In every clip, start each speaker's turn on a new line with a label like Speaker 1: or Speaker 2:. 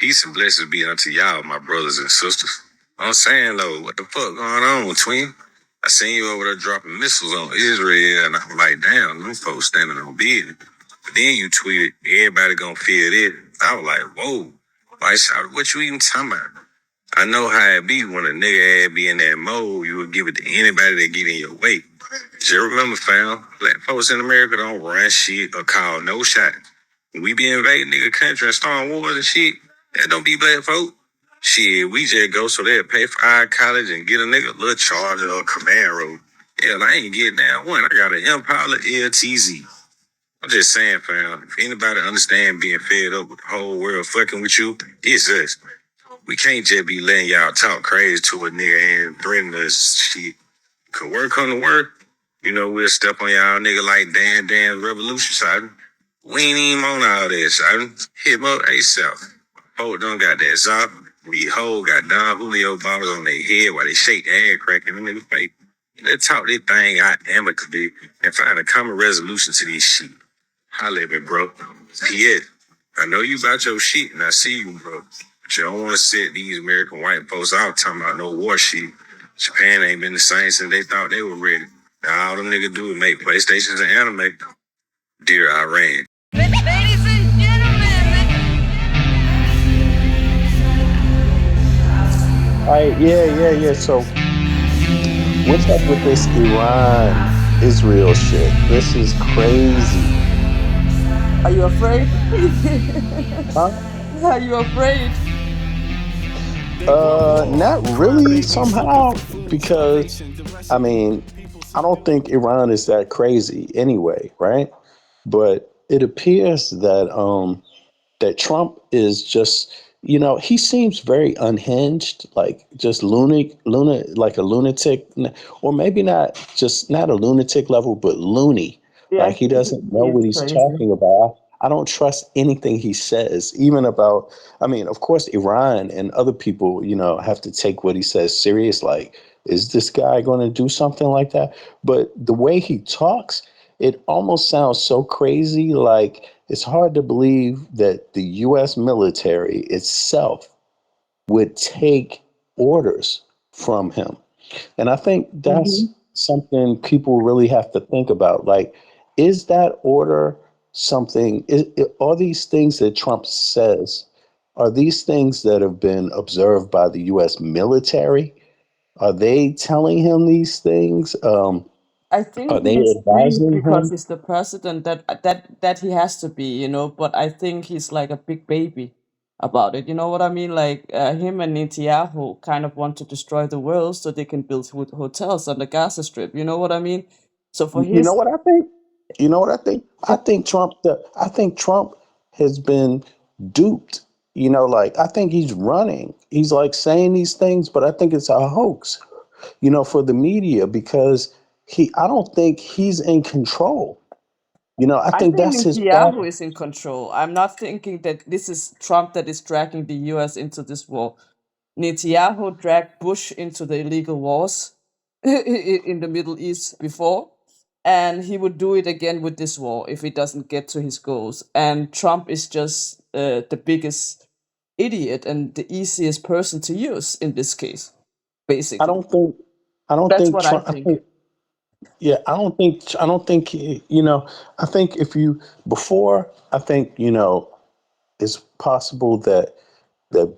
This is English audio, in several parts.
Speaker 1: Peace and blessings be unto y'all, my brothers and sisters. I'm saying though, what the fuck going on, twin? I seen you over there dropping missiles on Israel, and I'm like, damn, them folks standing on business. But then you tweeted, everybody gonna feel this. I was like, whoa. Like, shout, what you even talking about? I know how it be when a nigga ass be in that mode, you would give it to anybody that get in your way. Just remember, fam, black folks in America don't run shit or call no shot. When we be invading nigga country and starting wars and shit, that don't be black folk. Shit, we just go so they'll pay for our college and get a nigga a little charger or a Camaro. Hell, I ain't getting that one. I got an Impala LTZ. I'm just saying, fam, if anybody understand being fed up with the whole world fucking with you, it's us. We can't just be letting y'all talk crazy to a nigga and threaten us shit. Could work come to work, we'll step on y'all nigga like Dan Revolution, son. We ain't even on all that, son. Hit him up ASAP. Folk done got that Zop. We whole got Don Julio bottles on their head while they shake their ass crack in the nigga face. Let's talk this thing out amicably and find a common resolution to this shit. Holla at me, bro. P.S. I know you about your shit, and I see you, bro. But you don't want to set these American white folks out talking about no war shit. Japan ain't been the same since they thought they were ready. Now all them niggas do is make PlayStations and anime. Dear Iran. Ladies and gentlemen.
Speaker 2: All right, yeah. So, what's up with this Iran Israel shit? This is crazy.
Speaker 3: Are you afraid?
Speaker 2: Huh?
Speaker 3: Are you afraid?
Speaker 2: Not really somehow, because I mean, I don't think Iran is that crazy anyway, right? But it appears that Trump is just, he seems very unhinged, like just like a lunatic, or maybe not a lunatic level, but loony.
Speaker 3: Yeah,
Speaker 2: Like he doesn't know
Speaker 3: he is
Speaker 2: what he's
Speaker 3: crazy.
Speaker 2: talking about. I don't trust anything he says, even about, I mean, of course, Iran and other people, have to take what he says serious. Like, is this guy going to do something like that? But the way he talks, it almost sounds so crazy. Like, it's hard to believe that the U.S. military itself would take orders from him. And I think
Speaker 3: Hmm.
Speaker 2: that's something people really have to think about. Like, is that order something, are these things that Trump says, are these things that have been observed by the U.S. military? Are they telling him these things?
Speaker 3: I
Speaker 2: Are
Speaker 3: think
Speaker 2: they
Speaker 3: he is free
Speaker 2: advising
Speaker 3: because
Speaker 2: him?
Speaker 3: he's the president that he has to be. But I think he's like a big baby about it. You know what I mean? Like him and Netanyahu kind of want to destroy the world so they can build hotels on the Gaza Strip. You know what I mean? So for
Speaker 2: You know
Speaker 3: his,
Speaker 2: what I think? You know what I think? I think Trump has been duped. Like I think he's running. He's like saying these things, but I think it's a hoax, for the media because I don't think he's in control. I
Speaker 3: I
Speaker 2: think
Speaker 3: think
Speaker 2: that's his problem.
Speaker 3: Netanyahu is in control. I'm not thinking that this is Trump that is dragging the U.S. into this war. Netanyahu dragged Bush into the illegal wars in the Middle East before, and he would do it again with this war if he doesn't get to his goals. And Trump is just the biggest idiot and the easiest person to use in this case,
Speaker 2: I
Speaker 3: basically.
Speaker 2: don't think I don't
Speaker 3: That's
Speaker 2: think
Speaker 3: what I
Speaker 2: Trump I
Speaker 3: think.
Speaker 2: think Yeah, I don't think I think if you before I think it's possible that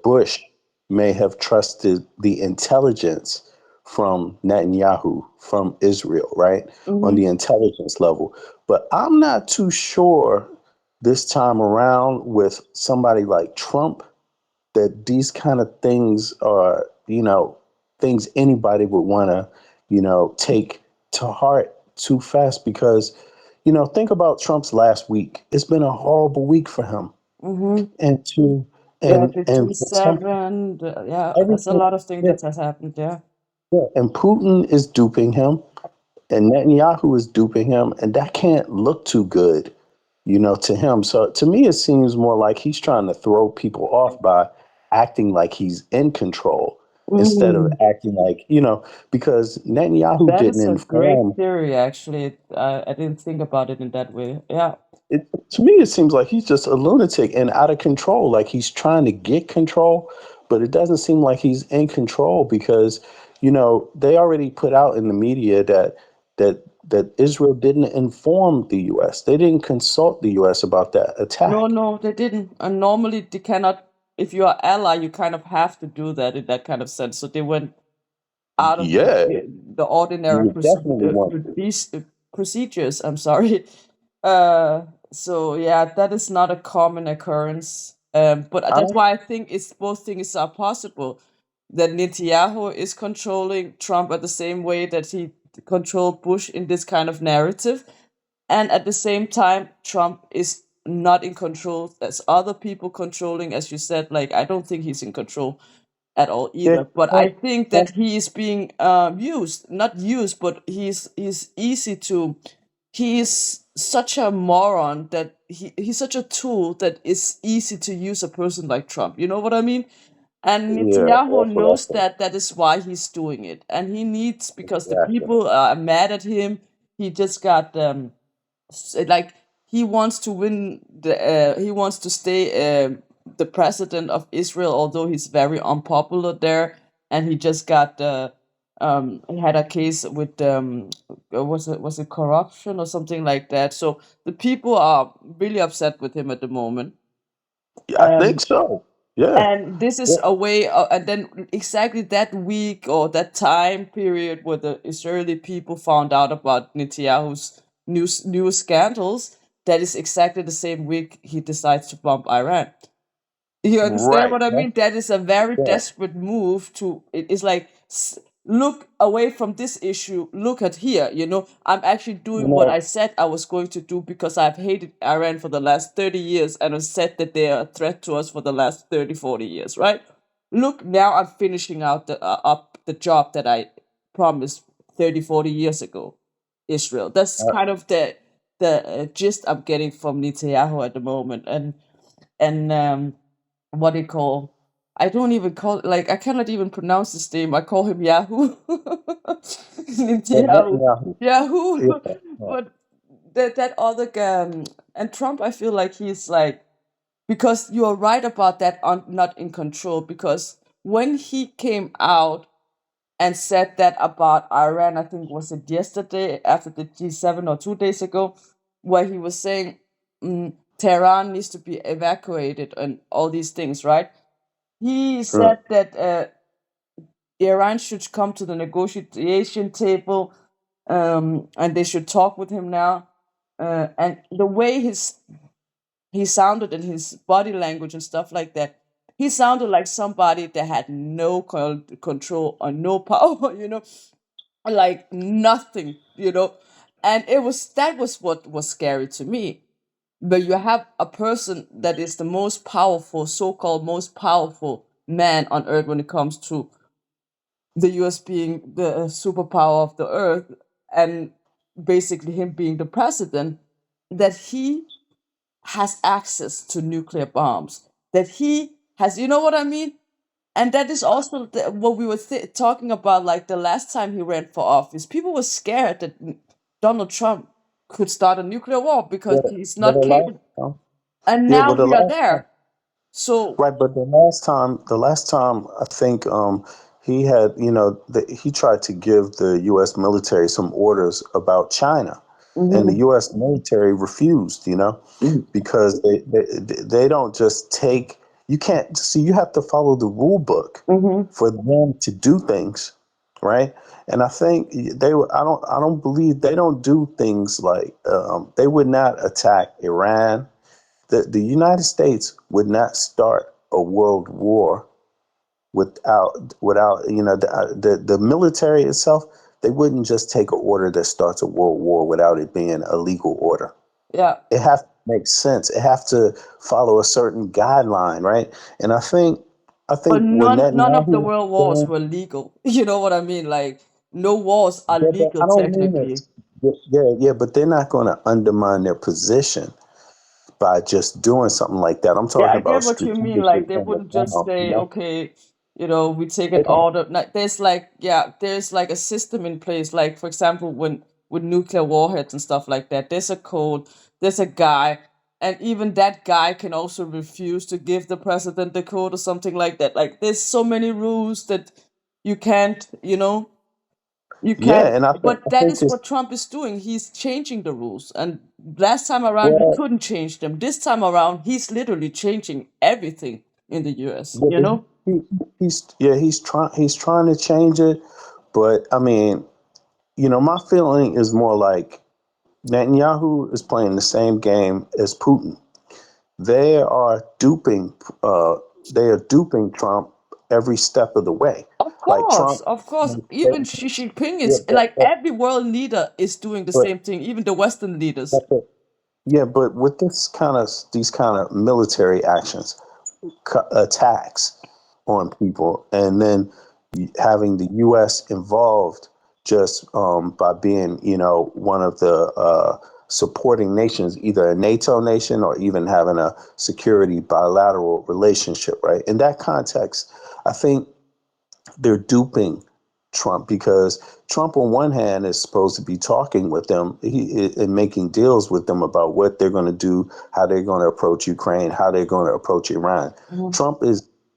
Speaker 2: Bush may have trusted the intelligence from Netanyahu, from Israel, right? On
Speaker 3: Hmm.
Speaker 2: the intelligence level. But I'm not too sure this time around with somebody like Trump that these kind of things are, things anybody would want to, take to heart too fast because, think about Trump's last week. It's been a horrible week for him.
Speaker 3: Hmm.
Speaker 2: And to
Speaker 3: Yeah,
Speaker 2: and
Speaker 3: the
Speaker 2: and for some
Speaker 3: G7. Yeah, there's a
Speaker 2: everything,
Speaker 3: lot of things
Speaker 2: yeah,
Speaker 3: that has happened. Yeah.
Speaker 2: yeah. And Putin is duping him, and Netanyahu is duping him, and that can't look too good, to him. So to me, it seems more like he's trying to throw people off by acting like he's in control instead of
Speaker 3: Mm.
Speaker 2: acting like, because Netanyahu
Speaker 3: That
Speaker 2: didn't
Speaker 3: is a great
Speaker 2: inform.
Speaker 3: theory, actually. I didn't think about it in that way. Yeah.
Speaker 2: To me, it seems like he's just a lunatic and out of control. Like he's trying to get control, but it doesn't seem like he's in control because, they already put out in the media that Israel didn't inform the U.S. They didn't consult the U.S. about that
Speaker 3: No,
Speaker 2: attack.
Speaker 3: no, they didn't. And normally they cannot. If you are ally, you kind of have to do that in that kind of sense. So they went out of
Speaker 2: Yeah,
Speaker 3: the
Speaker 2: you
Speaker 3: ordinary
Speaker 2: would definitely want to.
Speaker 3: procedures. I'm sorry. Uh, so yeah, that is not a common occurrence. But
Speaker 2: I
Speaker 3: that's
Speaker 2: don't.
Speaker 3: why I think it's both things are possible. That Netanyahu is controlling Trump at the same way that he controlled Bush in this kind of narrative, and at the same time, Trump is not in control as other people controlling, as you said. Like I don't think he's in control at all
Speaker 2: Yeah,
Speaker 3: either. But I
Speaker 2: well,
Speaker 3: think that
Speaker 2: well,
Speaker 3: he is being used, not used, but he's easy to. He is such a moron that he's such a tool that is easy to use a person like Trump. You know what I mean? And
Speaker 2: yeah,
Speaker 3: Netanyahu
Speaker 2: that's what I
Speaker 3: knows
Speaker 2: think.
Speaker 3: that that is why he's doing it, and he needs because the
Speaker 2: Exactly.
Speaker 3: people are mad at him. He just got like he wants to win he wants to stay the president of Israel, although he's very unpopular there, and he just got he had a case with was it corruption or something like that. So the people are really upset with him at the moment.
Speaker 2: Yeah, I think
Speaker 3: Um,
Speaker 2: so. Yeah.
Speaker 3: and this
Speaker 2: Yeah.
Speaker 3: is a way and then exactly that week or that time period where the Israeli people found out about Netanyahu's new scandals, that is exactly the same week he decides to bomb Iran. You understand
Speaker 2: Right.
Speaker 3: what I mean? That is a very
Speaker 2: Yeah.
Speaker 3: desperate move to. It is like look away from this issue. Look at here. I'm actually
Speaker 2: You
Speaker 3: doing what I
Speaker 2: know,
Speaker 3: said I was going to do because I've hated Iran for the last 30 years and have said that they are a threat to us for the last 30, 40 years. Right? Look, now I'm finishing out up the job that I promised 30, 40 years ago. Israel. That's
Speaker 2: uh,
Speaker 3: kind of the gist I'm getting from Netanyahu at the moment, and what do you call? I don't even call like I cannot even pronounce his name. I call him Yahoo. Yahoo.
Speaker 2: Netanyahu.
Speaker 3: Yahoo.
Speaker 2: Yeah. Yeah.
Speaker 3: But that other guy and Trump, I feel like he's like because you are right about that on not in control because when he came out and said that about Iran, I think was it yesterday after the G7 or 2 days ago, where he was saying Tehran needs to be evacuated and all these things, right? He
Speaker 2: Right.
Speaker 3: said that Iran should come to the negotiation table and they should talk with him now. And the way he sounded in his body language and stuff like that, he sounded like somebody that had no control or no power, like nothing, and that was what was scary to me. But you have a person that is the most powerful, so-called most powerful man on earth when it comes to the US being the superpower of the earth, and basically him being the president, that he has access to nuclear bombs, that he has, you know what I mean? And that is also what we were talking about, like the last time he ran for office. People were scared that Donald Trump could start a nuclear war because
Speaker 2: Yeah.
Speaker 3: he's
Speaker 2: But
Speaker 3: not
Speaker 2: the last
Speaker 3: capable.
Speaker 2: time.
Speaker 3: And
Speaker 2: Yeah,
Speaker 3: now
Speaker 2: but the
Speaker 3: we are
Speaker 2: last time.
Speaker 3: there. So,
Speaker 2: Right, but the last time I think he had, he tried to give the U.S. military some orders about China, and the
Speaker 3: mhm,
Speaker 2: U.S. military refused, because they don't just take. You can't see. You have to follow the rule book
Speaker 3: mhm,
Speaker 2: for them to do things, right? And I think they. I don't believe they don't do things like they would not attack Iran. The United States would not start a world war without the military itself. They wouldn't just take an order that starts a world war without it being a legal order.
Speaker 3: yeah.
Speaker 2: It has to make sense. It has to follow a certain guideline, right? And I
Speaker 3: But
Speaker 2: think when
Speaker 3: none of the
Speaker 2: Netanyahu
Speaker 3: world wars
Speaker 2: saying,
Speaker 3: were legal. You know what I mean? Like, no wars are
Speaker 2: yeah, but
Speaker 3: legal
Speaker 2: I don't mean
Speaker 3: technically.
Speaker 2: this. Yeah, yeah, yeah, but they're not going to undermine their position by just doing something like that. I'm
Speaker 3: Yeah,
Speaker 2: talking
Speaker 3: I
Speaker 2: about
Speaker 3: get what you mean.
Speaker 2: strategically
Speaker 3: Like they
Speaker 2: on the
Speaker 3: wouldn't just
Speaker 2: ground.
Speaker 3: say, okay, we take
Speaker 2: They
Speaker 3: an
Speaker 2: don't.
Speaker 3: order. Like there's like yeah, there's like a system in place. Like for example, when with nuclear warheads and stuff like that, there's a code. there's a guy, and even that guy can also refuse to give the president the code or something like that. Like there's so many rules that you can't, you
Speaker 2: Yeah,
Speaker 3: can't.
Speaker 2: and
Speaker 3: But
Speaker 2: I
Speaker 3: that
Speaker 2: think
Speaker 3: is
Speaker 2: it's
Speaker 3: what Trump is doing. He's changing the rules, and last time around he
Speaker 2: well,
Speaker 3: couldn't change them. This time around he's literally changing everything in the U.S.
Speaker 2: yeah,
Speaker 3: You know?
Speaker 2: he's trying to change it, but I mean, my feeling is more like Netanyahu is playing the same game as Putin. They are duping uh they are duping Trump every step of the way. Like Trump
Speaker 3: Of course.
Speaker 2: yeah,
Speaker 3: Even Xi Jinping
Speaker 2: yeah,
Speaker 3: is like every world leader is doing the
Speaker 2: but,
Speaker 3: same thing. Even the Western leaders.
Speaker 2: but yeah, but with these kind of military actions, attacks on people, and then having the U.S. involved just by being, one of the supporting nations, either a NATO nation or even having a security bilateral relationship, right? In that context, I think they're duping Trump because Trump, on one hand, is supposed to be talking with them and making deals with them about what they're going to do, how they're going to approach Ukraine, how they're going to approach Iran.
Speaker 3: Mhm,
Speaker 2: Trump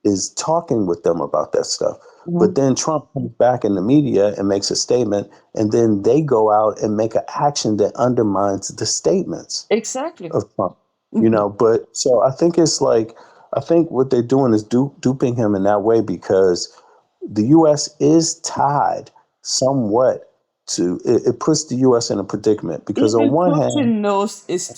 Speaker 2: is talking with them about that stuff. But
Speaker 3: mhm.
Speaker 2: then Trump comes back in the media and makes a statement, and then they go out and make an action that undermines the statements
Speaker 3: Exactly.
Speaker 2: of Trump.
Speaker 3: Mhm.
Speaker 2: But so I think it's like I think what they're doing is duping him in that way because the U.S. is tied somewhat to it puts the U.S. in a predicament because on
Speaker 3: Even
Speaker 2: one hand,
Speaker 3: Putin knows it's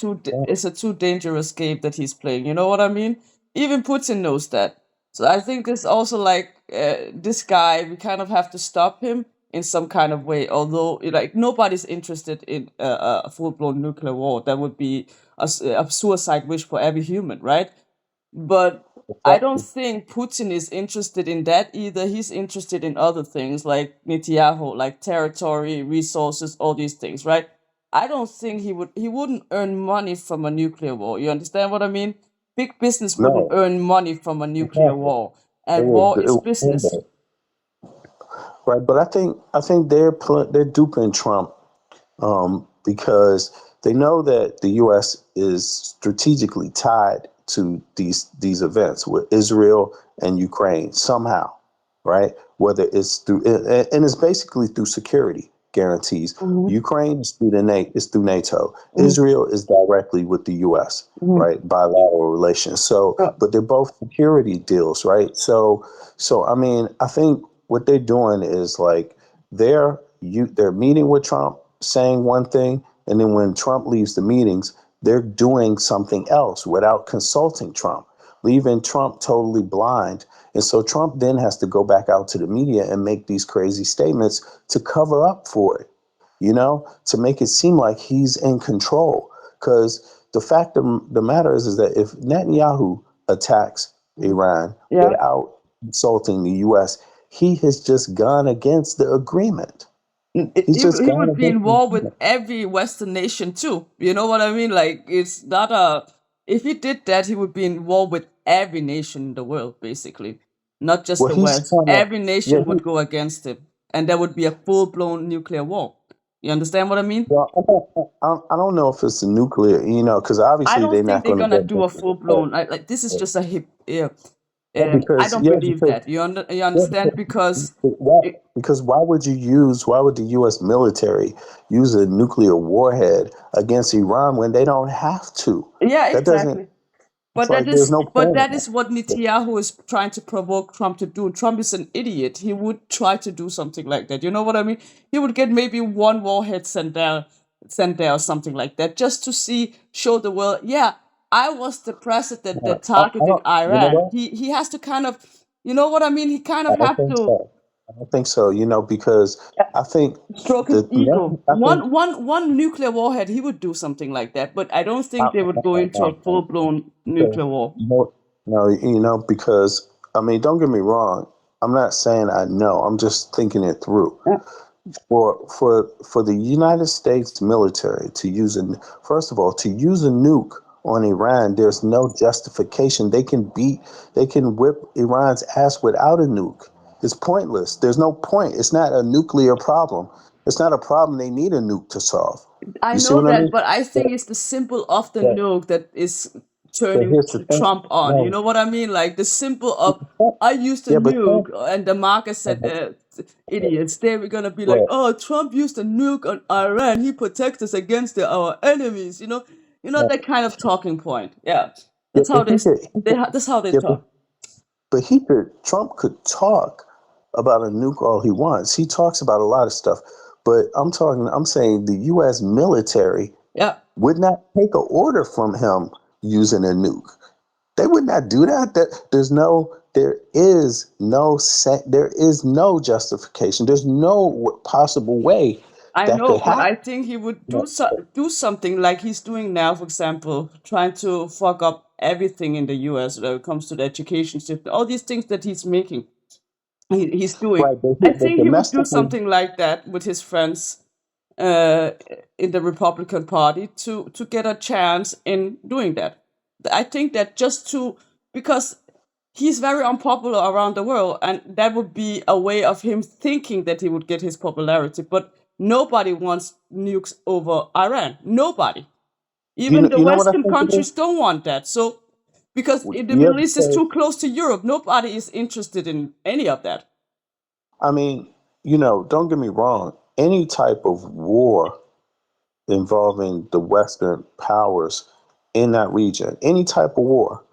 Speaker 3: a too dangerous game that he's playing. You know what I mean? Even Putin knows that. So I think it's also like this guy. We kind of have to stop him in some kind of way. Although, like nobody's interested in a full blown nuclear war. That would be a suicide wish for every human, right? But I don't think Putin is interested in that either. He's interested in other things like Netanyahu, like territory, resources, all these things, right? I don't think he wouldn't earn money from a nuclear war. You understand what I mean? Big business wouldn't
Speaker 2: no,
Speaker 3: earn money from a nuclear war.
Speaker 2: it
Speaker 3: And
Speaker 2: was
Speaker 3: war
Speaker 2: it
Speaker 3: is business.
Speaker 2: was right. But I think they're duping Trump because they know that the U.S. is strategically tied to these events with Israel and Ukraine somehow, right? Whether it's through and it's basically through security guarantees.
Speaker 3: Hmm.
Speaker 2: Ukraine is through NATO.
Speaker 3: Hmm.
Speaker 2: Israel is directly with the U.S.
Speaker 3: Hmm.
Speaker 2: Right, bilateral relations. So, but they're both security deals, right? So I mean, I think what they're doing is like they're meeting with Trump, saying one thing, and then when Trump leaves the meetings, they're doing something else without consulting Trump, leaving Trump totally blind. And so Trump then has to go back out to the media and make these crazy statements to cover up for it, to make it seem like he's in control. Because the fact of the matter is that if Netanyahu attacks Iran
Speaker 3: Yeah.
Speaker 2: without consulting the U.S., he has just gone against the agreement. He's just
Speaker 3: He
Speaker 2: gone
Speaker 3: would be
Speaker 2: against
Speaker 3: in
Speaker 2: the
Speaker 3: war with
Speaker 2: agreement.
Speaker 3: every Western nation too. You know what I mean? Like it's not a. If he did that, he would be in war with every nation in the world, basically, not just
Speaker 2: Well,
Speaker 3: the
Speaker 2: he's
Speaker 3: West.
Speaker 2: trying to,
Speaker 3: Every
Speaker 2: yeah,
Speaker 3: nation would go against him, and there would be a full blown nuclear war. You understand what I mean?
Speaker 2: well, I don't know if it's a nuclear, because
Speaker 3: I
Speaker 2: obviously
Speaker 3: don't
Speaker 2: they're
Speaker 3: think
Speaker 2: not
Speaker 3: they're
Speaker 2: going to
Speaker 3: gonna
Speaker 2: go
Speaker 3: do a
Speaker 2: against
Speaker 3: full
Speaker 2: it.
Speaker 3: blown. Like this is just a hip. Yeah,
Speaker 2: Yeah,
Speaker 3: I
Speaker 2: because
Speaker 3: don't
Speaker 2: yeah,
Speaker 3: believe
Speaker 2: because
Speaker 3: that. You
Speaker 2: yeah,
Speaker 3: understand? Because
Speaker 2: why?
Speaker 3: it,
Speaker 2: Because why would the U.S. military use a nuclear warhead against Iran when they don't have to?
Speaker 3: yeah,
Speaker 2: That doesn't.
Speaker 3: exactly.
Speaker 2: It's like there's no
Speaker 3: But
Speaker 2: point in
Speaker 3: that
Speaker 2: that.
Speaker 3: is what Netanyahu is trying to provoke Trump to do. Trump is an idiot. He would try to do something like that. You know what I mean? He would get maybe one warhead sent there or something like that, just to show the world. Yeah, I was the president that
Speaker 2: I
Speaker 3: targeted
Speaker 2: don't. You know
Speaker 3: Iran.
Speaker 2: what?
Speaker 3: He has to kind of, you know what I mean? He kind
Speaker 2: I
Speaker 3: of
Speaker 2: don't
Speaker 3: have
Speaker 2: think
Speaker 3: to
Speaker 2: so. I don't think so. Because I think
Speaker 3: stroke his
Speaker 2: the
Speaker 3: ego.
Speaker 2: I think
Speaker 3: One nuclear warhead, he would do something like that. But I don't
Speaker 2: I,
Speaker 3: think they would go into a full blown
Speaker 2: because
Speaker 3: nuclear war.
Speaker 2: no, because I mean, don't get me wrong. I'm not saying I know. I'm just thinking it through. For the United States military to use first of all, to use a nuke on Iran, there's no justification. They can whip Iran's ass without a nuke. It's pointless. There's no point. It's not a nuclear problem. It's not a problem they need a nuke to solve.
Speaker 3: I
Speaker 2: You see
Speaker 3: know
Speaker 2: what I
Speaker 3: that,
Speaker 2: mean?
Speaker 3: but I
Speaker 2: But,
Speaker 3: think it's the symbol of the
Speaker 2: but,
Speaker 3: nuke that is
Speaker 2: but
Speaker 3: turning
Speaker 2: here's the thing.
Speaker 3: Trump on. You
Speaker 2: No,
Speaker 3: know what I mean? Like the symbol of I used a
Speaker 2: yeah, but
Speaker 3: nuke,
Speaker 2: Trump,
Speaker 3: and the market
Speaker 2: uh,
Speaker 3: said, idiots. They were gonna be like,
Speaker 2: well,
Speaker 3: oh, Trump used a nuke on Iran. He protects us against our enemies.
Speaker 2: uh,
Speaker 3: That kind of talking point. Yeah,
Speaker 2: yeah,
Speaker 3: that's
Speaker 2: but
Speaker 3: how they that's how they
Speaker 2: yeah,
Speaker 3: talk.
Speaker 2: but Trump could talk about a nuke all he wants. He talks about a lot of stuff, but I'm saying the U.S. military
Speaker 3: Yeah,
Speaker 2: would not take an order from him using a nuke. They would not do that. There is no justification. There's no possible way
Speaker 3: I
Speaker 2: that
Speaker 3: know,
Speaker 2: could
Speaker 3: but
Speaker 2: happen.
Speaker 3: I think he would do something like he's doing now, for example, trying to fuck up everything in the US when it comes to the education system. All these things that he's making, he's doing.
Speaker 2: Right,
Speaker 3: I
Speaker 2: but
Speaker 3: think he would do
Speaker 2: domestically,
Speaker 3: something like that with his friends uh, in the Republican Party to get a chance in doing that. I think that just to because he's very unpopular around the world, and that would be a way of him thinking that he would get his popularity. But nobody wants nukes over Iran. Nobody. Even the
Speaker 2: you know what I
Speaker 3: Western
Speaker 2: think it is?
Speaker 3: countries don't want that. So because the
Speaker 2: Yeah,
Speaker 3: Middle East is
Speaker 2: because
Speaker 3: too close to Europe, nobody is interested in any of that.
Speaker 2: I mean, don't get me wrong. Any type of war involving the Western powers in that region, any type of war,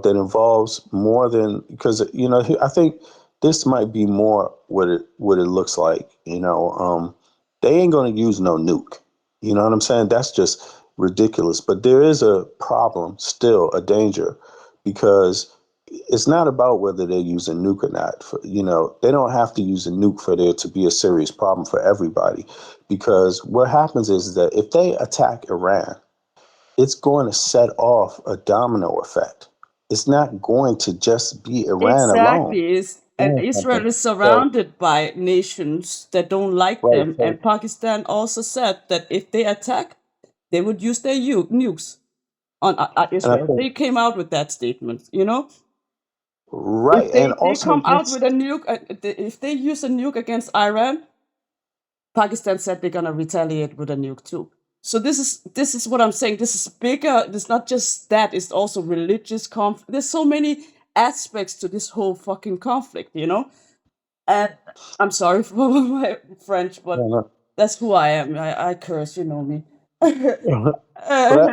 Speaker 2: that involves more than because I think this might be more what it looks like. They ain't gonna use no nuke. You know what I'm saying? That's just ridiculous. But there is a problem, still a danger, because it's not about whether they're using nuke or not. They don't have to use a nuke for there to be a serious problem for everybody, because what happens is that if they attack Iran, it's going to set off a domino effect. It's not going to just be Iran alone
Speaker 3: Exactly. And
Speaker 2: doing
Speaker 3: Israel
Speaker 2: something.
Speaker 3: is
Speaker 2: So,
Speaker 3: surrounded by nations that don't like
Speaker 2: right.
Speaker 3: them.
Speaker 2: So,
Speaker 3: And Pakistan also said that if they attack, they would use their nukes on
Speaker 2: and I
Speaker 3: Israel.
Speaker 2: think,
Speaker 3: They came out with that statement.
Speaker 2: right.
Speaker 3: If
Speaker 2: And
Speaker 3: they
Speaker 2: also
Speaker 3: come out
Speaker 2: this,
Speaker 3: with a nuke, if they use a nuke against Iran, Pakistan said they're gonna retaliate with a nuke too. So this is what I'm saying. This is bigger. It's not just that. It's also religious conflict. There's so many aspects to this whole fucking conflict. And I'm sorry for my French, but
Speaker 2: uh,
Speaker 3: that's who I am. I curse, you know me.
Speaker 2: but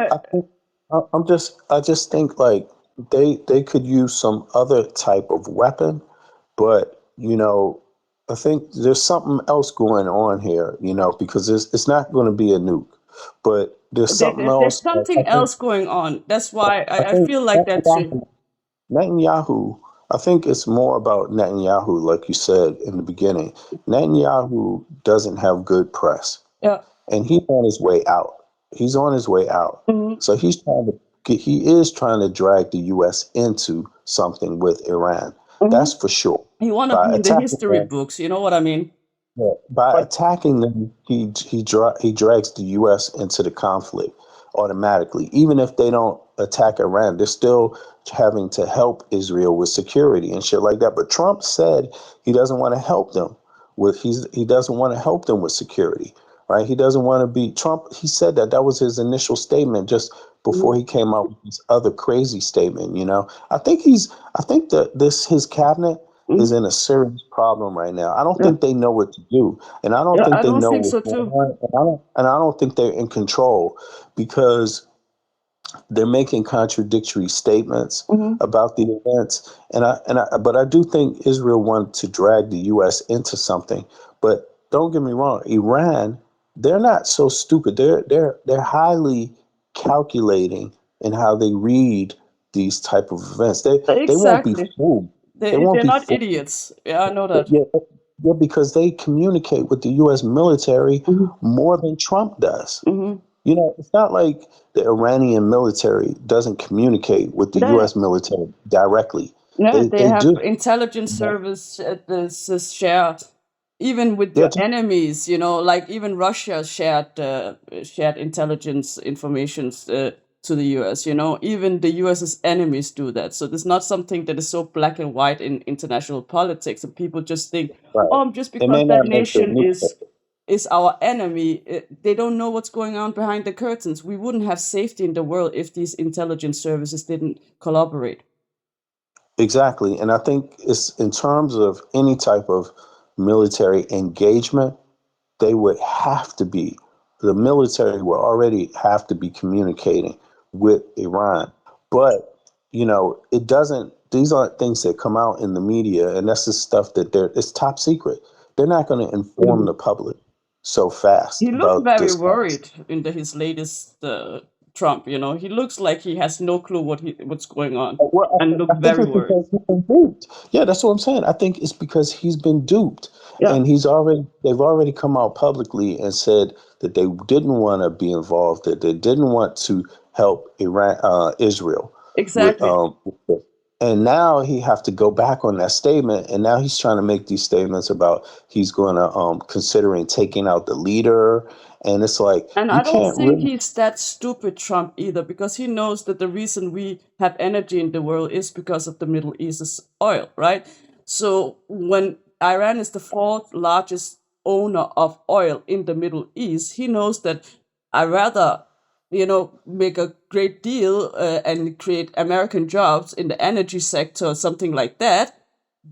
Speaker 2: I just think like they could use some other type of weapon, but I think there's something else going on here, because it's not going to be a nuke, but there's something
Speaker 3: There's
Speaker 2: else. I
Speaker 3: something
Speaker 2: think
Speaker 3: else going on. That's why
Speaker 2: I
Speaker 3: I
Speaker 2: think
Speaker 3: feel like that's it.
Speaker 2: Netanyahu, I think it's more about Netanyahu, like you said in the beginning. Netanyahu doesn't have good press,
Speaker 3: Yeah.
Speaker 2: and he's on his way out. He's on his way out.
Speaker 3: Hmm.
Speaker 2: So he is trying to drag the U.S. into something with Iran.
Speaker 3: Hmm.
Speaker 2: That's for sure.
Speaker 3: You want to
Speaker 2: By
Speaker 3: be in the
Speaker 2: attacking
Speaker 3: history
Speaker 2: them,
Speaker 3: books. You know what I mean?
Speaker 2: yeah, by
Speaker 3: But
Speaker 2: attacking them, he drags the U.S. into the conflict automatically. Even if they don't attack Iran, they're still having to help Israel with security and shit like that. But Trump said he doesn't want to help them he doesn't want to help them with security, right? He doesn't want to be Trump. He said that was his initial statement just before
Speaker 3: mhm,
Speaker 2: he came out with this other crazy statement. I think that his cabinet is
Speaker 3: mhm.
Speaker 2: in a serious problem right now. I don't
Speaker 3: Yeah,
Speaker 2: think they know what to do, and I don't
Speaker 3: yeah,
Speaker 2: think
Speaker 3: I
Speaker 2: they
Speaker 3: don't
Speaker 2: know
Speaker 3: think
Speaker 2: what's
Speaker 3: so
Speaker 2: going
Speaker 3: too.
Speaker 2: on, and I don't think they're in control because they're making contradictory statements
Speaker 3: Hmm.
Speaker 2: about the events. But I do think Israel wanted to drag the U.S. into something. But don't get me wrong, Iran, they're not so stupid. They're highly calculating in how they read these type of events. They won't be
Speaker 3: Exactly.
Speaker 2: fooled. They
Speaker 3: They're
Speaker 2: won't be
Speaker 3: not
Speaker 2: fooled.
Speaker 3: idiots. Yeah, I know that.
Speaker 2: Yeah, yeah, because they communicate with the U.S. military
Speaker 3: Hmm.
Speaker 2: more than Trump does.
Speaker 3: Hmm.
Speaker 2: It's not like the Iranian military doesn't communicate with the
Speaker 3: They,
Speaker 2: U.S. military directly.
Speaker 3: yeah, they
Speaker 2: They
Speaker 3: have
Speaker 2: do.
Speaker 3: intelligence
Speaker 2: You know?
Speaker 3: service this is shared, even with
Speaker 2: Yeah,
Speaker 3: your enemies. Like even Russia shared intelligence informations to the U.S. Even the U.S.'s enemies do that. So there's not something that is so black and white in international politics, and people just think,
Speaker 2: right.
Speaker 3: oh, just
Speaker 2: It
Speaker 3: because
Speaker 2: may
Speaker 3: that
Speaker 2: not make the
Speaker 3: nation is
Speaker 2: newspaper.
Speaker 3: is our enemy. They don't know what's going on behind the curtains. We wouldn't have safety in the world if these intelligence services didn't collaborate.
Speaker 2: Exactly. And I think it's in terms of any type of military engagement, they would have to be, the military would already have to be communicating with Iran. But, it doesn't, these aren't things that come out in the media, and that's the stuff that it's top secret. They're not going to inform
Speaker 3: Mhm.
Speaker 2: the public so fast
Speaker 3: He looks
Speaker 2: about
Speaker 3: very
Speaker 2: this kind of
Speaker 3: worried in his latest Trump. He looks like he has no clue what's going on,
Speaker 2: Well,
Speaker 3: and looks
Speaker 2: I think
Speaker 3: very
Speaker 2: it's
Speaker 3: worried.
Speaker 2: because he's been duped. Yeah, that's what I'm saying. I think it's because he's been duped,
Speaker 3: Yeah,
Speaker 2: and they've already come out publicly and said that they didn't want to be involved, that they didn't want to help Israel with
Speaker 3: exactly.
Speaker 2: and now he have to go back on that statement, and now he's trying to make these statements about he's going to considering taking out the leader, and it's like
Speaker 3: And
Speaker 2: you
Speaker 3: I don't
Speaker 2: can't
Speaker 3: think
Speaker 2: really.
Speaker 3: he's that stupid, Trump, either, because he knows that the reason we have energy in the world is because of the Middle East's oil, right? So when Iran is the fourth largest owner of oil in the Middle East, he knows that I rather, make a great deal and create American jobs in the energy sector or something like that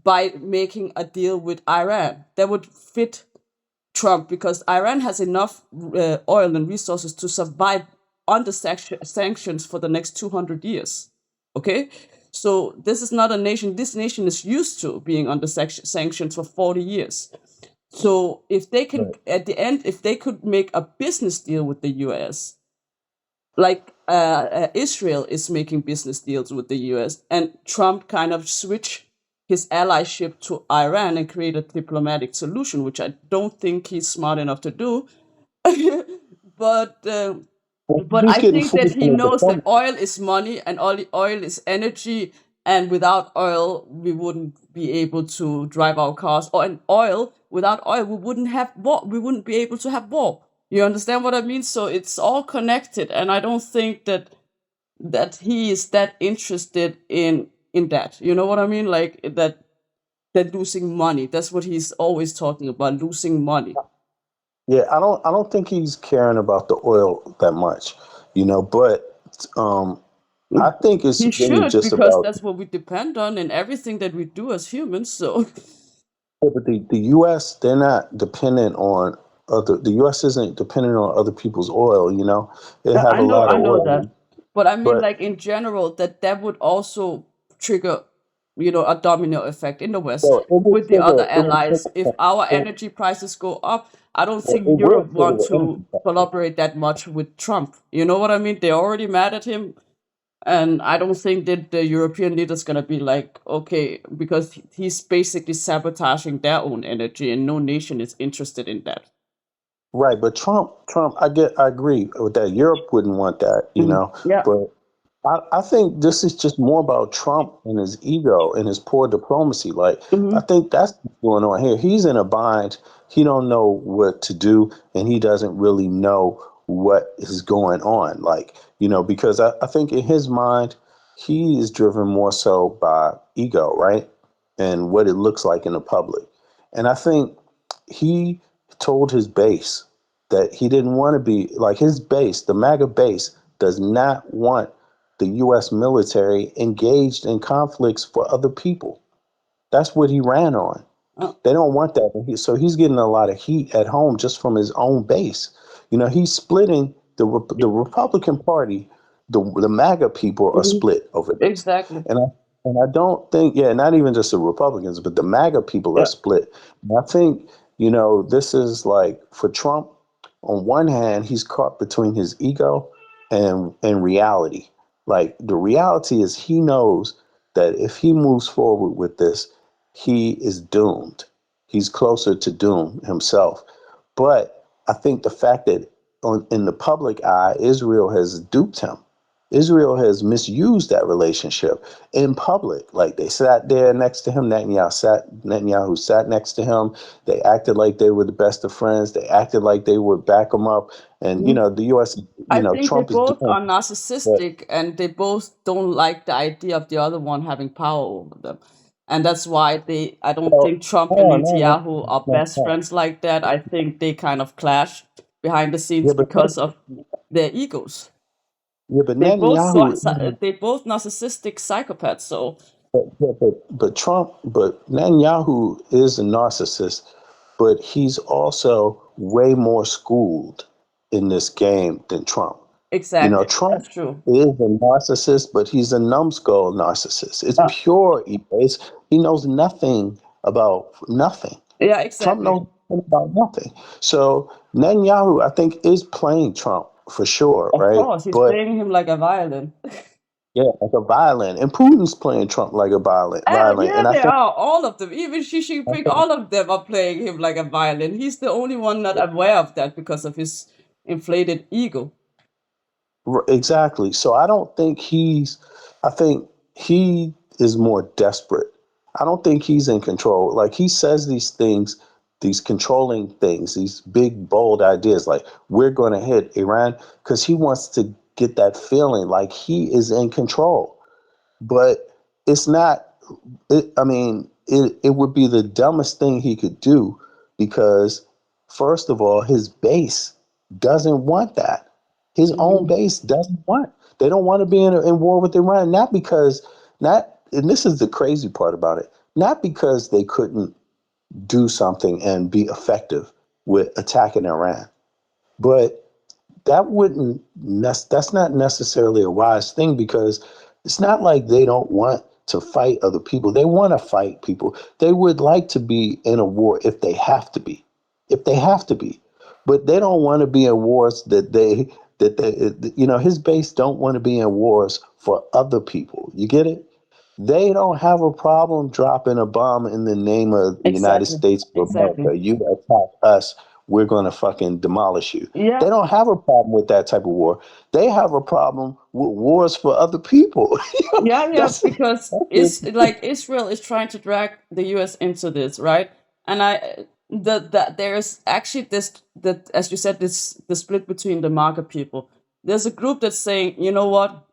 Speaker 3: by making a deal with Iran. That would fit Trump because Iran has enough oil and resources to survive under sanctions for the next 200 years. Okay? So this is not a nation, this nation is used to being under sanctions for 40 years. So if they can, at the end, if they could make a business deal with the US, like Israel is making business deals with the US, and Trump kind of switch his allyship to Iran and create a diplomatic solution, which I don't think he's smart enough to do. but but
Speaker 2: He's
Speaker 3: I
Speaker 2: getting
Speaker 3: think that
Speaker 2: fooled
Speaker 3: he
Speaker 2: for the
Speaker 3: knows that
Speaker 2: point.
Speaker 3: oil is money and oil is energy, and without oil we wouldn't be able to drive our cars. Or and oil without oil we wouldn't have war. We wouldn't be able to have war. You understand what I mean? So it's all connected, and I don't think that he is that interested in that. You know what I mean? Like that losing money. That's what he's always talking about, losing money.
Speaker 2: Yeah, I don't think he's caring about the oil that much, but I think it's
Speaker 3: He
Speaker 2: really
Speaker 3: should,
Speaker 2: just
Speaker 3: because
Speaker 2: about.
Speaker 3: that's what we depend on in everything that we do as humans. So,
Speaker 2: Yeah, but the US, they're not dependent on the US isn't dependent on other people's oil, They
Speaker 3: yeah,
Speaker 2: have a lot
Speaker 3: I
Speaker 2: of
Speaker 3: know that.
Speaker 2: oil,
Speaker 3: But I mean,
Speaker 2: but
Speaker 3: like in general, that would also trigger, a domino effect in the West
Speaker 2: well,
Speaker 3: with the other
Speaker 2: it would
Speaker 3: allies. If
Speaker 2: trigger,
Speaker 3: our
Speaker 2: it,
Speaker 3: energy prices go up, I don't
Speaker 2: it
Speaker 3: think
Speaker 2: will
Speaker 3: Europe
Speaker 2: trigger
Speaker 3: want
Speaker 2: the
Speaker 3: to
Speaker 2: energy prices.
Speaker 3: collaborate that much with Trump. You know what I mean? They're already mad at him. And I don't think that the European leaders gonna be like, okay, because he's basically sabotaging their own energy, and no nation is interested in that.
Speaker 2: Right, but Trump, I agree with that. Europe wouldn't want that,
Speaker 3: Mhm. Yeah.
Speaker 2: but I think this is just more about Trump and his ego and his poor diplomacy. Like, I
Speaker 3: Hmm.
Speaker 2: think that's what's going on here. He's in a bind. He don't know what to do, and he doesn't really know what is going on. Like, because I think in his mind, he is driven more so by ego, right? And what it looks like in the public. And I think he told his base that he didn't want to be like his base, the MAGA base does not want the US military engaged in conflicts for other people. That's what he ran on.
Speaker 3: Uh,
Speaker 2: They don't want that. So he's getting a lot of heat at home just from his own base. He's splitting the Republican Party. The MAGA people are
Speaker 3: mhm.
Speaker 2: split over this,
Speaker 3: Exactly.
Speaker 2: and I don't think, yeah, not even just the Republicans, but the MAGA people are
Speaker 3: Yeah.
Speaker 2: split. And I think this is like for Trump. On one hand, he's caught between his ego and reality. Like the reality is, he knows that if he moves forward with this, he is doomed. He's closer to doom himself. But I think the fact that in the public eye, Israel has duped him. Israel has misused that relationship in public. Like they sat there next to him, Netanyahu sat next to him. They acted like they were the best of friends. They acted like they would back him up. And
Speaker 3: Mhm.
Speaker 2: the US,
Speaker 3: I think they
Speaker 2: Trump is
Speaker 3: both
Speaker 2: doing
Speaker 3: are
Speaker 2: this. But
Speaker 3: narcissistic, and they both don't like the idea of the other one having power over them. and that's why they. I don't
Speaker 2: Well,
Speaker 3: think Trump and
Speaker 2: no, no, no,
Speaker 3: Netanyahu are
Speaker 2: no,
Speaker 3: best
Speaker 2: no.
Speaker 3: friends like that. I think they kind of clash behind the
Speaker 2: Yeah,
Speaker 3: scenes
Speaker 2: but
Speaker 3: because of their egos.
Speaker 2: yeah, but
Speaker 3: They both
Speaker 2: Netanyahu isn't.
Speaker 3: they both narcissistic psychopaths. So
Speaker 2: But Trump, but Netanyahu is a narcissist, but he's also way more schooled in this game than Trump. You know,
Speaker 3: exactly,
Speaker 2: Trump
Speaker 3: that's true.
Speaker 2: is a narcissist, but he's a numbskull narcissist. It's pure ego. He knows nothing about nothing.
Speaker 3: Yeah,
Speaker 2: Trump
Speaker 3: exactly.
Speaker 2: knows nothing about nothing. So Netanyahu, I think, is playing Trump for sure,
Speaker 3: Of
Speaker 2: right?
Speaker 3: course, he's
Speaker 2: But
Speaker 3: playing him like a violin.
Speaker 2: yeah, like a violin, and Putin's playing Trump like a violin,
Speaker 3: Yeah,
Speaker 2: and I
Speaker 3: they
Speaker 2: think.
Speaker 3: are. All of them. Even Xi Jinping, all of them are playing him like a violin. He's the only one not aware of that because of his inflated ego.
Speaker 2: Exactly. So I don't think I think he is more desperate. I don't think he's in control. Like he says these things, these controlling things, these big, bold ideas like we're going to hit Iran because he wants to get that feeling like he is in control. But it's not. I mean, it would be the dumbest thing he could do because, first of all, his base doesn't want that. His own
Speaker 3: Mhm.
Speaker 2: base doesn't want. They don't want to be in war with Iran. Not because, not, and this is the crazy part about it. Not because they couldn't do something and be effective with attacking Iran, but that wouldn't that's not necessarily a wise thing because it's not like they don't want to fight other people. They want to fight people. They would like to be in a war if they have to be. If they have to be. But they don't want to be in wars his base don't want to be in wars for other people. You get it? They don't have a problem dropping a bomb in the name of the United
Speaker 3: Exactly.
Speaker 2: States of
Speaker 3: Exactly.
Speaker 2: America. You attack us, we're going to fucking demolish you.
Speaker 3: Yeah.
Speaker 2: They don't have a problem with that type of war. They have a problem with wars for other people.
Speaker 3: Yeah, yeah,
Speaker 2: that's
Speaker 3: because
Speaker 2: that's
Speaker 3: it's like Israel is trying to drag the US into this, right? And there's actually this that as you said, this the split between the market people. There's a group that's saying, you know what,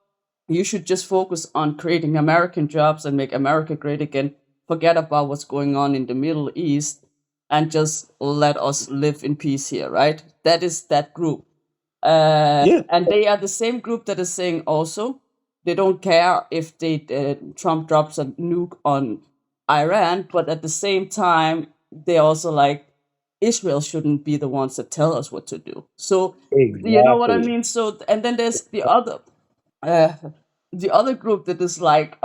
Speaker 3: you should just focus on creating American jobs and make America great again. Forget about what's going on in the Middle East and just let us live in peace here, right? That is that group.
Speaker 2: yeah,
Speaker 3: And they are the same group that is saying also they don't care if Trump drops a nuke on Iran, but at the same time they also like Israel shouldn't be the ones that tell us what to do. So you know what I
Speaker 2: exactly.
Speaker 3: mean. So and then there's uh, the other group that is like,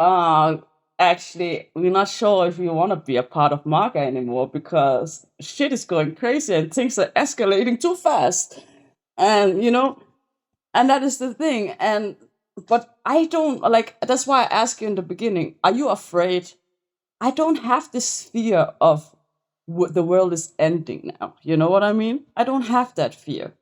Speaker 3: actually, we're not sure if we want to be a part of MAGA anymore because shit is going crazy and things are escalating too fast. And, and that is the thing. And, but I don't like, that's why I asked you in the beginning, are you afraid? I don't have this fear of the world is ending now. You know what I mean? I don't have that fear.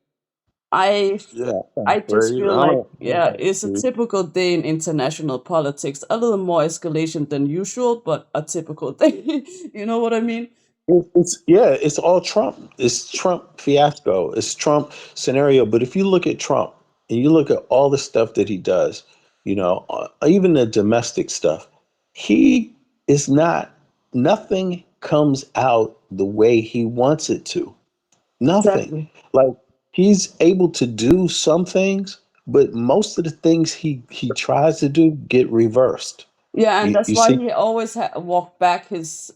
Speaker 3: I
Speaker 2: Yeah, I'm
Speaker 3: I just
Speaker 2: afraid.
Speaker 3: feel
Speaker 2: I
Speaker 3: like,
Speaker 2: don't.
Speaker 3: yeah, it's a typical day in international politics. A little more escalation than usual, but a typical day. You know what I mean?
Speaker 2: It's yeah, it's all Trump. It's Trump fiasco. It's Trump scenario. But if you look at Trump and you look at all the stuff that he does, even the domestic stuff, he is not. Nothing comes out the way he wants it to. Nothing.
Speaker 3: Exactly.
Speaker 2: Like he's able to do some things, but most of the things he tries to do get reversed.
Speaker 3: Yeah, and that's
Speaker 2: You
Speaker 3: why
Speaker 2: see
Speaker 3: he always walked back his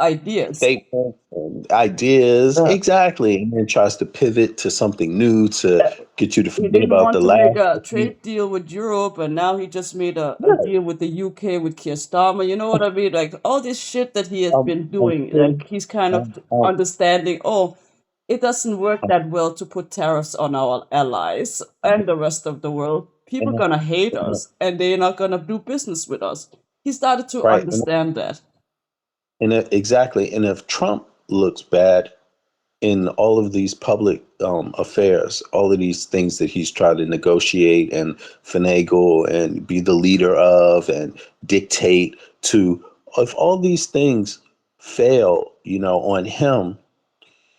Speaker 3: ideas.
Speaker 2: statements and ideas
Speaker 3: Uh,
Speaker 2: exactly, and then tries to pivot to something new to get you to
Speaker 3: he
Speaker 2: forget
Speaker 3: didn't
Speaker 2: about
Speaker 3: want
Speaker 2: the
Speaker 3: to make
Speaker 2: last
Speaker 3: a
Speaker 2: thing.
Speaker 3: trade deal with Europe, and now he just made a
Speaker 2: Yeah,
Speaker 3: deal with the UK with Keir Starmer. You know what I mean? Like all this shit that he has been
Speaker 2: I'm
Speaker 3: doing,
Speaker 2: sure.
Speaker 3: like he's kind of
Speaker 2: Um,
Speaker 3: understanding. Oh, it doesn't work that well to put tariffs on our allies and the rest of the world. People
Speaker 2: and,
Speaker 3: gonna hate
Speaker 2: and,
Speaker 3: us, and they're not gonna do business with us. He started to
Speaker 2: right,
Speaker 3: understand that.
Speaker 2: exactly. And if Trump looks bad in all of these public affairs, all of these things that he's tried to negotiate and finagle and be the leader of and dictate to, if all these things fail, on him,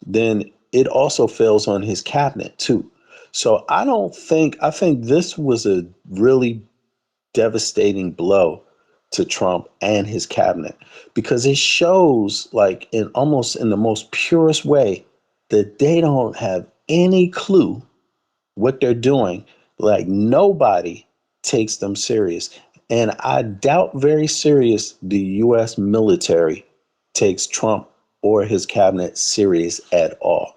Speaker 2: then it also fails on his cabinet too. So I think this was a really devastating blow to Trump and his cabinet because it shows, like, in almost in the most purest way, that they don't have any clue what they're doing. Like, nobody takes them serious. And I doubt very serious the US military takes Trump or his cabinet serious at all.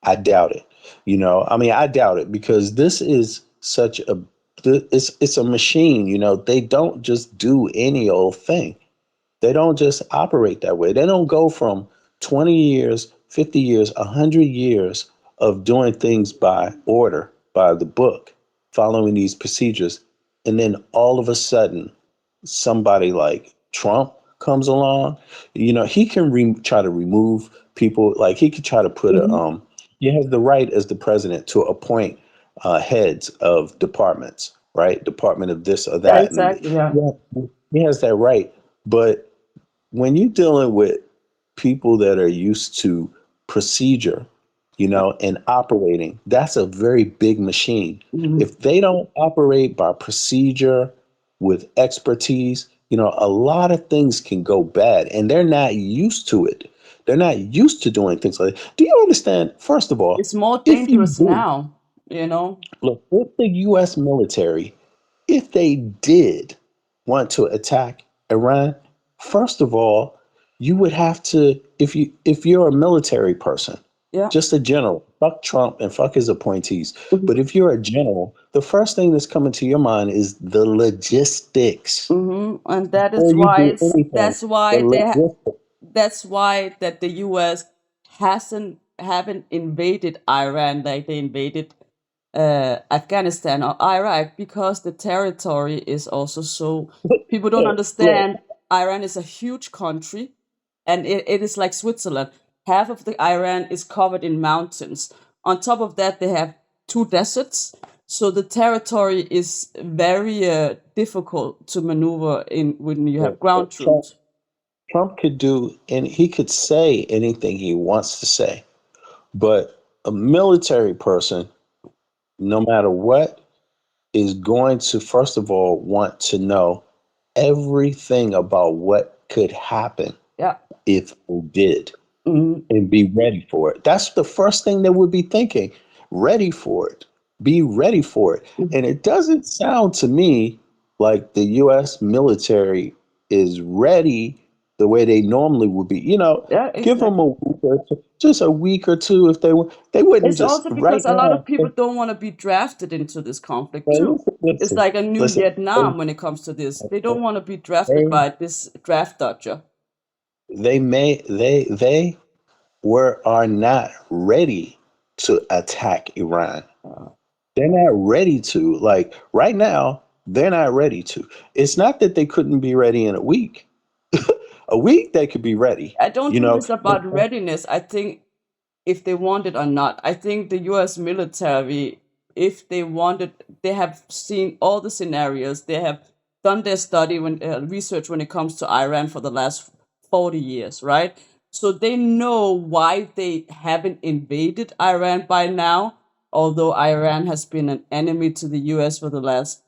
Speaker 2: I doubt it. I mean, I doubt it because this is such a it's a machine. They don't just do any old thing. They don't just operate that way. They don't go from 20 years, 50 years, 100 years of doing things by order, by the book, following these procedures. And then all of a sudden, somebody like Trump comes along. He can try to remove people. Like, he could try to put
Speaker 3: Mhm.
Speaker 2: he has the right as the president to appoint heads of departments, right? Department of this or
Speaker 3: Yeah,
Speaker 2: that. And
Speaker 3: exactly. Yeah.
Speaker 2: he has that right. But when you're dealing with people that are used to procedure,
Speaker 3: Yeah.
Speaker 2: and operating, that's a very big machine.
Speaker 3: Mhm.
Speaker 2: If they don't operate by procedure with expertise, a lot of things can go bad and they're not used to it. They're not used to doing things like that. Do you understand? First of all,
Speaker 3: It's more
Speaker 2: if you
Speaker 3: dangerous
Speaker 2: do,
Speaker 3: now, you know?
Speaker 2: look, if the US military, if they did want to attack Iran, first of all, you would have to, if you're a military person,
Speaker 3: Yeah.
Speaker 2: just a general, fuck Trump and fuck his appointees.
Speaker 3: Mhm.
Speaker 2: But if you're a general, the first thing that's coming to your mind is the logistics.
Speaker 3: And that is
Speaker 2: Before you
Speaker 3: why
Speaker 2: do anything, the logistics.
Speaker 3: that's why that the US haven't invaded Iran like they invaded Afghanistan or Iraq, because the territory is also so, people don't
Speaker 2: Look,
Speaker 3: understand. Iran is a huge country, and it is like Switzerland. Half of the Iran is covered in mountains. On top of that, they have two deserts. So the territory is very difficult to maneuver in when you have ground
Speaker 2: look, Trump,
Speaker 3: troops.
Speaker 2: Trump could do, and he could say anything he wants to say. But a military person, no matter what, is going to, first of all, want to know everything about what could happen
Speaker 3: Yeah.
Speaker 2: if we did
Speaker 3: Mhm.
Speaker 2: and be ready for it. That's the first thing they would be thinking. Ready for it. Be ready for it. And it doesn't sound to me like the US military is ready the way they normally would be.
Speaker 3: Yeah,
Speaker 2: Give them
Speaker 3: exactly.
Speaker 2: a week or two, just a week or two if they were. They wouldn't
Speaker 3: It's
Speaker 2: just
Speaker 3: also
Speaker 2: right
Speaker 3: because a lot of
Speaker 2: now.
Speaker 3: people don't want to be drafted into this conflict too.
Speaker 2: Listen,
Speaker 3: It's
Speaker 2: listen,
Speaker 3: like a new
Speaker 2: listen.
Speaker 3: Vietnam when it comes to this. They don't want to be drafted
Speaker 2: They,
Speaker 3: by this draft dodger.
Speaker 2: they were are not ready to attack Iran.
Speaker 3: Uh,
Speaker 2: They're not ready to. Like, right now, they're not ready to. It's not that they couldn't be ready in a week. A week they could be ready,
Speaker 3: I don't
Speaker 2: you
Speaker 3: think
Speaker 2: know.
Speaker 3: it's about readiness. I think if they want it or not. I think the US military, if they wanted, they have seen all the scenarios. They have done their study when research when it comes to Iran for the last 40 years, right? So they know why they haven't invaded Iran by now, although Iran has been an enemy to the US for the last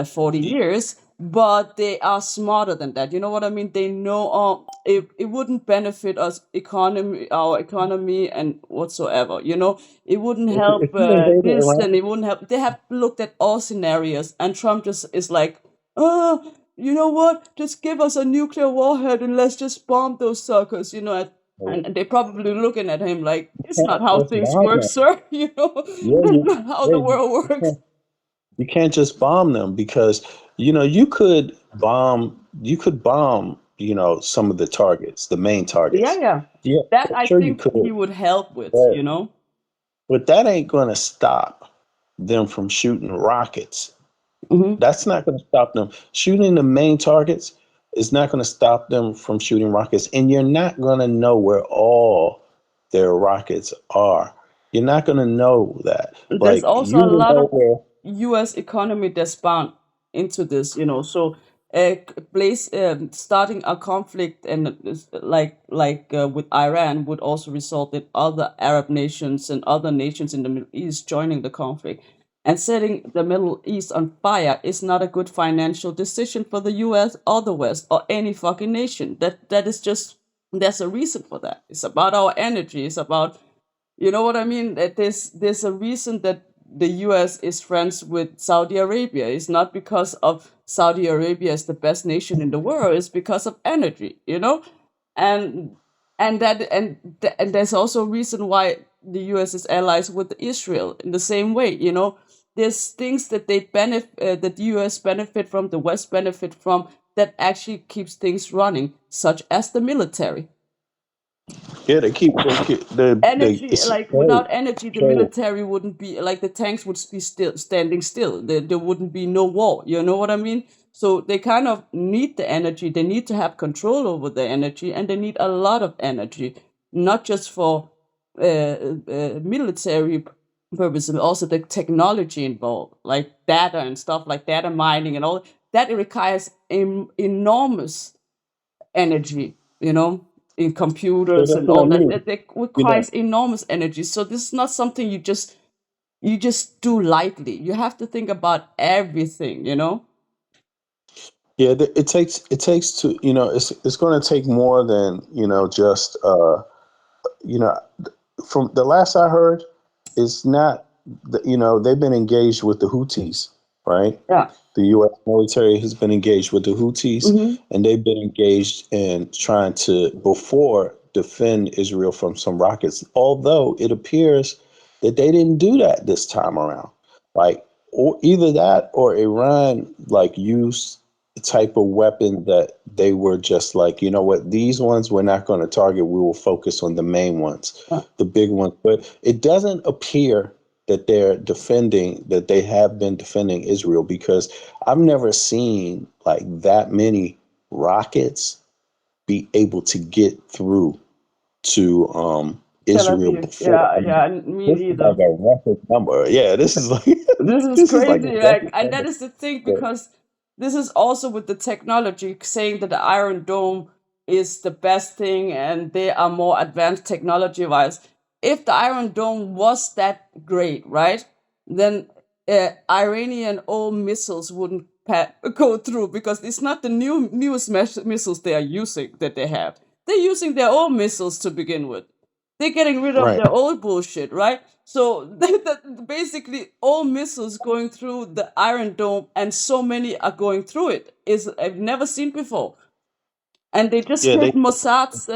Speaker 3: 40 years, but they are smarter than that. You know what I mean? They know, oh, it wouldn't benefit us economy, our economy and whatsoever. It wouldn't help
Speaker 2: If you invaded
Speaker 3: this,
Speaker 2: Iran,
Speaker 3: and it wouldn't help. They have looked at all scenarios, and Trump just is like, oh, you know what? Just give us a nuclear warhead and let's just bomb those suckers. And they're probably looking at him like,
Speaker 2: you
Speaker 3: it's not
Speaker 2: can't
Speaker 3: how
Speaker 2: just
Speaker 3: things
Speaker 2: bomb
Speaker 3: work,
Speaker 2: them.
Speaker 3: sir.
Speaker 2: Yeah,
Speaker 3: That's not how the world
Speaker 2: you
Speaker 3: works.
Speaker 2: can't just bomb them because you could bomb some of the targets, the main
Speaker 3: Yeah,
Speaker 2: targets.
Speaker 3: yeah.
Speaker 2: Yeah,
Speaker 3: That I
Speaker 2: sure you
Speaker 3: think
Speaker 2: could,
Speaker 3: he would help with,
Speaker 2: but that ain't going to stop them from shooting rockets.
Speaker 3: Hmm.
Speaker 2: That's not going to stop them shooting the main targets. Is not going to stop them from shooting rockets, and you're not going to know where all their rockets are. You're not going to know that.
Speaker 3: There's
Speaker 2: Like,
Speaker 3: also
Speaker 2: you
Speaker 3: a
Speaker 2: will
Speaker 3: lot
Speaker 2: know
Speaker 3: of
Speaker 2: where.
Speaker 3: U.S. economy that's bound into this. So, place starting a conflict and like with Iran would also result in other Arab nations and other nations in the Middle East joining the conflict. And setting the Middle East on fire is not a good financial decision for the US or the West or any fucking nation. That is just, there's a reason for that. It's about our energy. It's about, you know what I mean? That there's a reason that the US is friends with Saudi Arabia. It's not because of Saudi Arabia is the best nation in the world. It's because of energy, you know? And and there's also a reason why the US is allies with Israel in the same way, you know? There's things that they benefit, that the US benefit from, the West benefit from, that actually keeps things running, such as the military.
Speaker 2: Yeah, they keep they
Speaker 3: Energy,
Speaker 2: it's
Speaker 3: like
Speaker 2: trade.
Speaker 3: without energy, the
Speaker 2: Trade.
Speaker 3: military wouldn't be, like the tanks would be still standing still. There wouldn't be no war, you know what I mean? So they kind of need the energy. They need to have control over the energy, and they need a lot of energy, not just for military purposes, but also the technology involved, like data and stuff, like data mining and all that. It requires enormous energy, you know, in
Speaker 2: So
Speaker 3: computers
Speaker 2: that's
Speaker 3: and
Speaker 2: what I
Speaker 3: all that.
Speaker 2: mean.
Speaker 3: That
Speaker 2: You know,
Speaker 3: requires enormous energy. So this is not something you just do lightly. You have to think about everything, you know?
Speaker 2: yeah, it takes to it's going to take more than just you know from the last I heard, it's not they've been engaged with the Houthis, right?
Speaker 3: Yeah.
Speaker 2: The U.S. military has been engaged with the Houthis,
Speaker 3: Hmm.
Speaker 2: and they've been engaged in trying to before defend Israel from some rockets. Although it appears that they didn't do that this time around, like or either that or Iran like used the type of weapon that they were just like, you know what, these ones we're not going to target. We will focus on the main ones, the big ones. But it doesn't appear that they have been defending Israel because I've never seen like that many rockets be able to get through to
Speaker 3: Tel
Speaker 2: Israel
Speaker 3: Aviv.
Speaker 2: before.
Speaker 3: Yeah,
Speaker 2: I mean,
Speaker 3: yeah, me
Speaker 2: this is like
Speaker 3: neither.
Speaker 2: a record number. Yeah, this is like
Speaker 3: This is
Speaker 2: this is like a
Speaker 3: crazy. Like,
Speaker 2: record
Speaker 3: and
Speaker 2: number.
Speaker 3: that is the thing,
Speaker 2: Yeah.
Speaker 3: because this is also with the technology saying that the Iron Dome is the best thing and they are more advanced technology wise. If the Iron Dome was that great, right, then Iranian old missiles wouldn't go through, because it's not the newest missiles they are using that they have. They're using their old missiles to begin with. They're getting rid of
Speaker 2: Right.
Speaker 3: their old bullshit, right? So basically, all missiles going through the Iron Dome, and so many are going through it, is I've never seen before. And they just
Speaker 2: Yeah,
Speaker 3: hit
Speaker 2: they
Speaker 3: Mossad's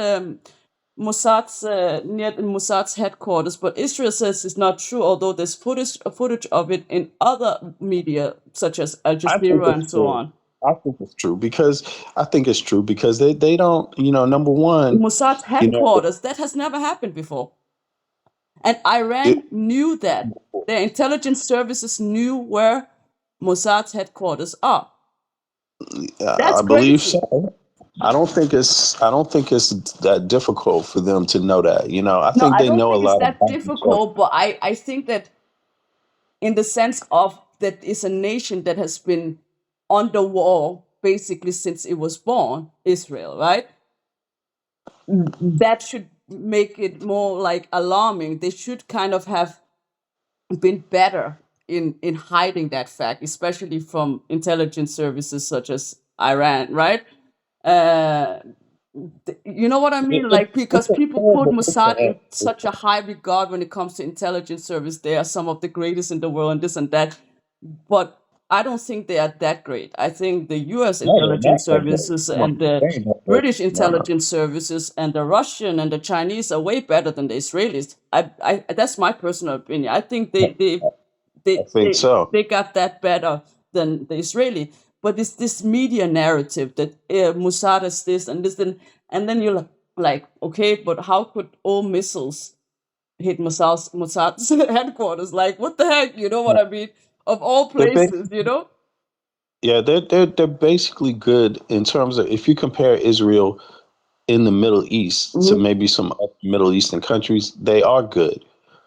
Speaker 3: near Mossad's headquarters, but Israel says it's not true. Although there's footage of it in other media such as Al
Speaker 2: I think
Speaker 3: Jazeera
Speaker 2: it's
Speaker 3: and so
Speaker 2: true.
Speaker 3: on.
Speaker 2: I think it's true because I think it's true because they don't, number one,
Speaker 3: Mossad's
Speaker 2: you know,
Speaker 3: headquarters, that has never happened before. And
Speaker 2: it,
Speaker 3: Iran knew that. Their intelligence services knew where Mossad's headquarters are.
Speaker 2: I
Speaker 3: That's
Speaker 2: believe
Speaker 3: crazy.
Speaker 2: so. I don't think it's that difficult for them to know that. I
Speaker 3: No,
Speaker 2: think
Speaker 3: I
Speaker 2: they
Speaker 3: don't
Speaker 2: know a
Speaker 3: think it's
Speaker 2: lot
Speaker 3: that
Speaker 2: about each other.
Speaker 3: difficult, but I think that in the sense of that is a nation that has been on the wall basically since it was born, Israel, right? That should make it more like alarming. They should kind of have been better in hiding that fact, especially from intelligence services such as Iran, right? Uh, you know what I mean? Like, because
Speaker 2: It's a
Speaker 3: people put
Speaker 2: horrible picture.
Speaker 3: Mossad in such a high regard when it comes to intelligence service. They are some of the greatest in the world, and this and that. But I don't think they are that great. I think the U.S.
Speaker 2: No, they're not
Speaker 3: intelligence
Speaker 2: that great.
Speaker 3: services
Speaker 2: Come on,
Speaker 3: and the
Speaker 2: they ain't that great.
Speaker 3: British
Speaker 2: No, no.
Speaker 3: intelligence services and the Russian and the Chinese are way better than the Israelis. That's my personal opinion. I think
Speaker 2: I think so.
Speaker 3: they got that better than the Israeli. But it's this media narrative that Mossad is this and this, and then you're like, okay, but how could all missiles hit Mossad's headquarters? Like, what the heck? You know what I mean? Of all
Speaker 2: They're
Speaker 3: places, you know?
Speaker 2: Yeah, they're basically good in terms of if you compare Israel in the Middle East to
Speaker 3: Mhm.
Speaker 2: maybe some other Middle Eastern countries, they are good.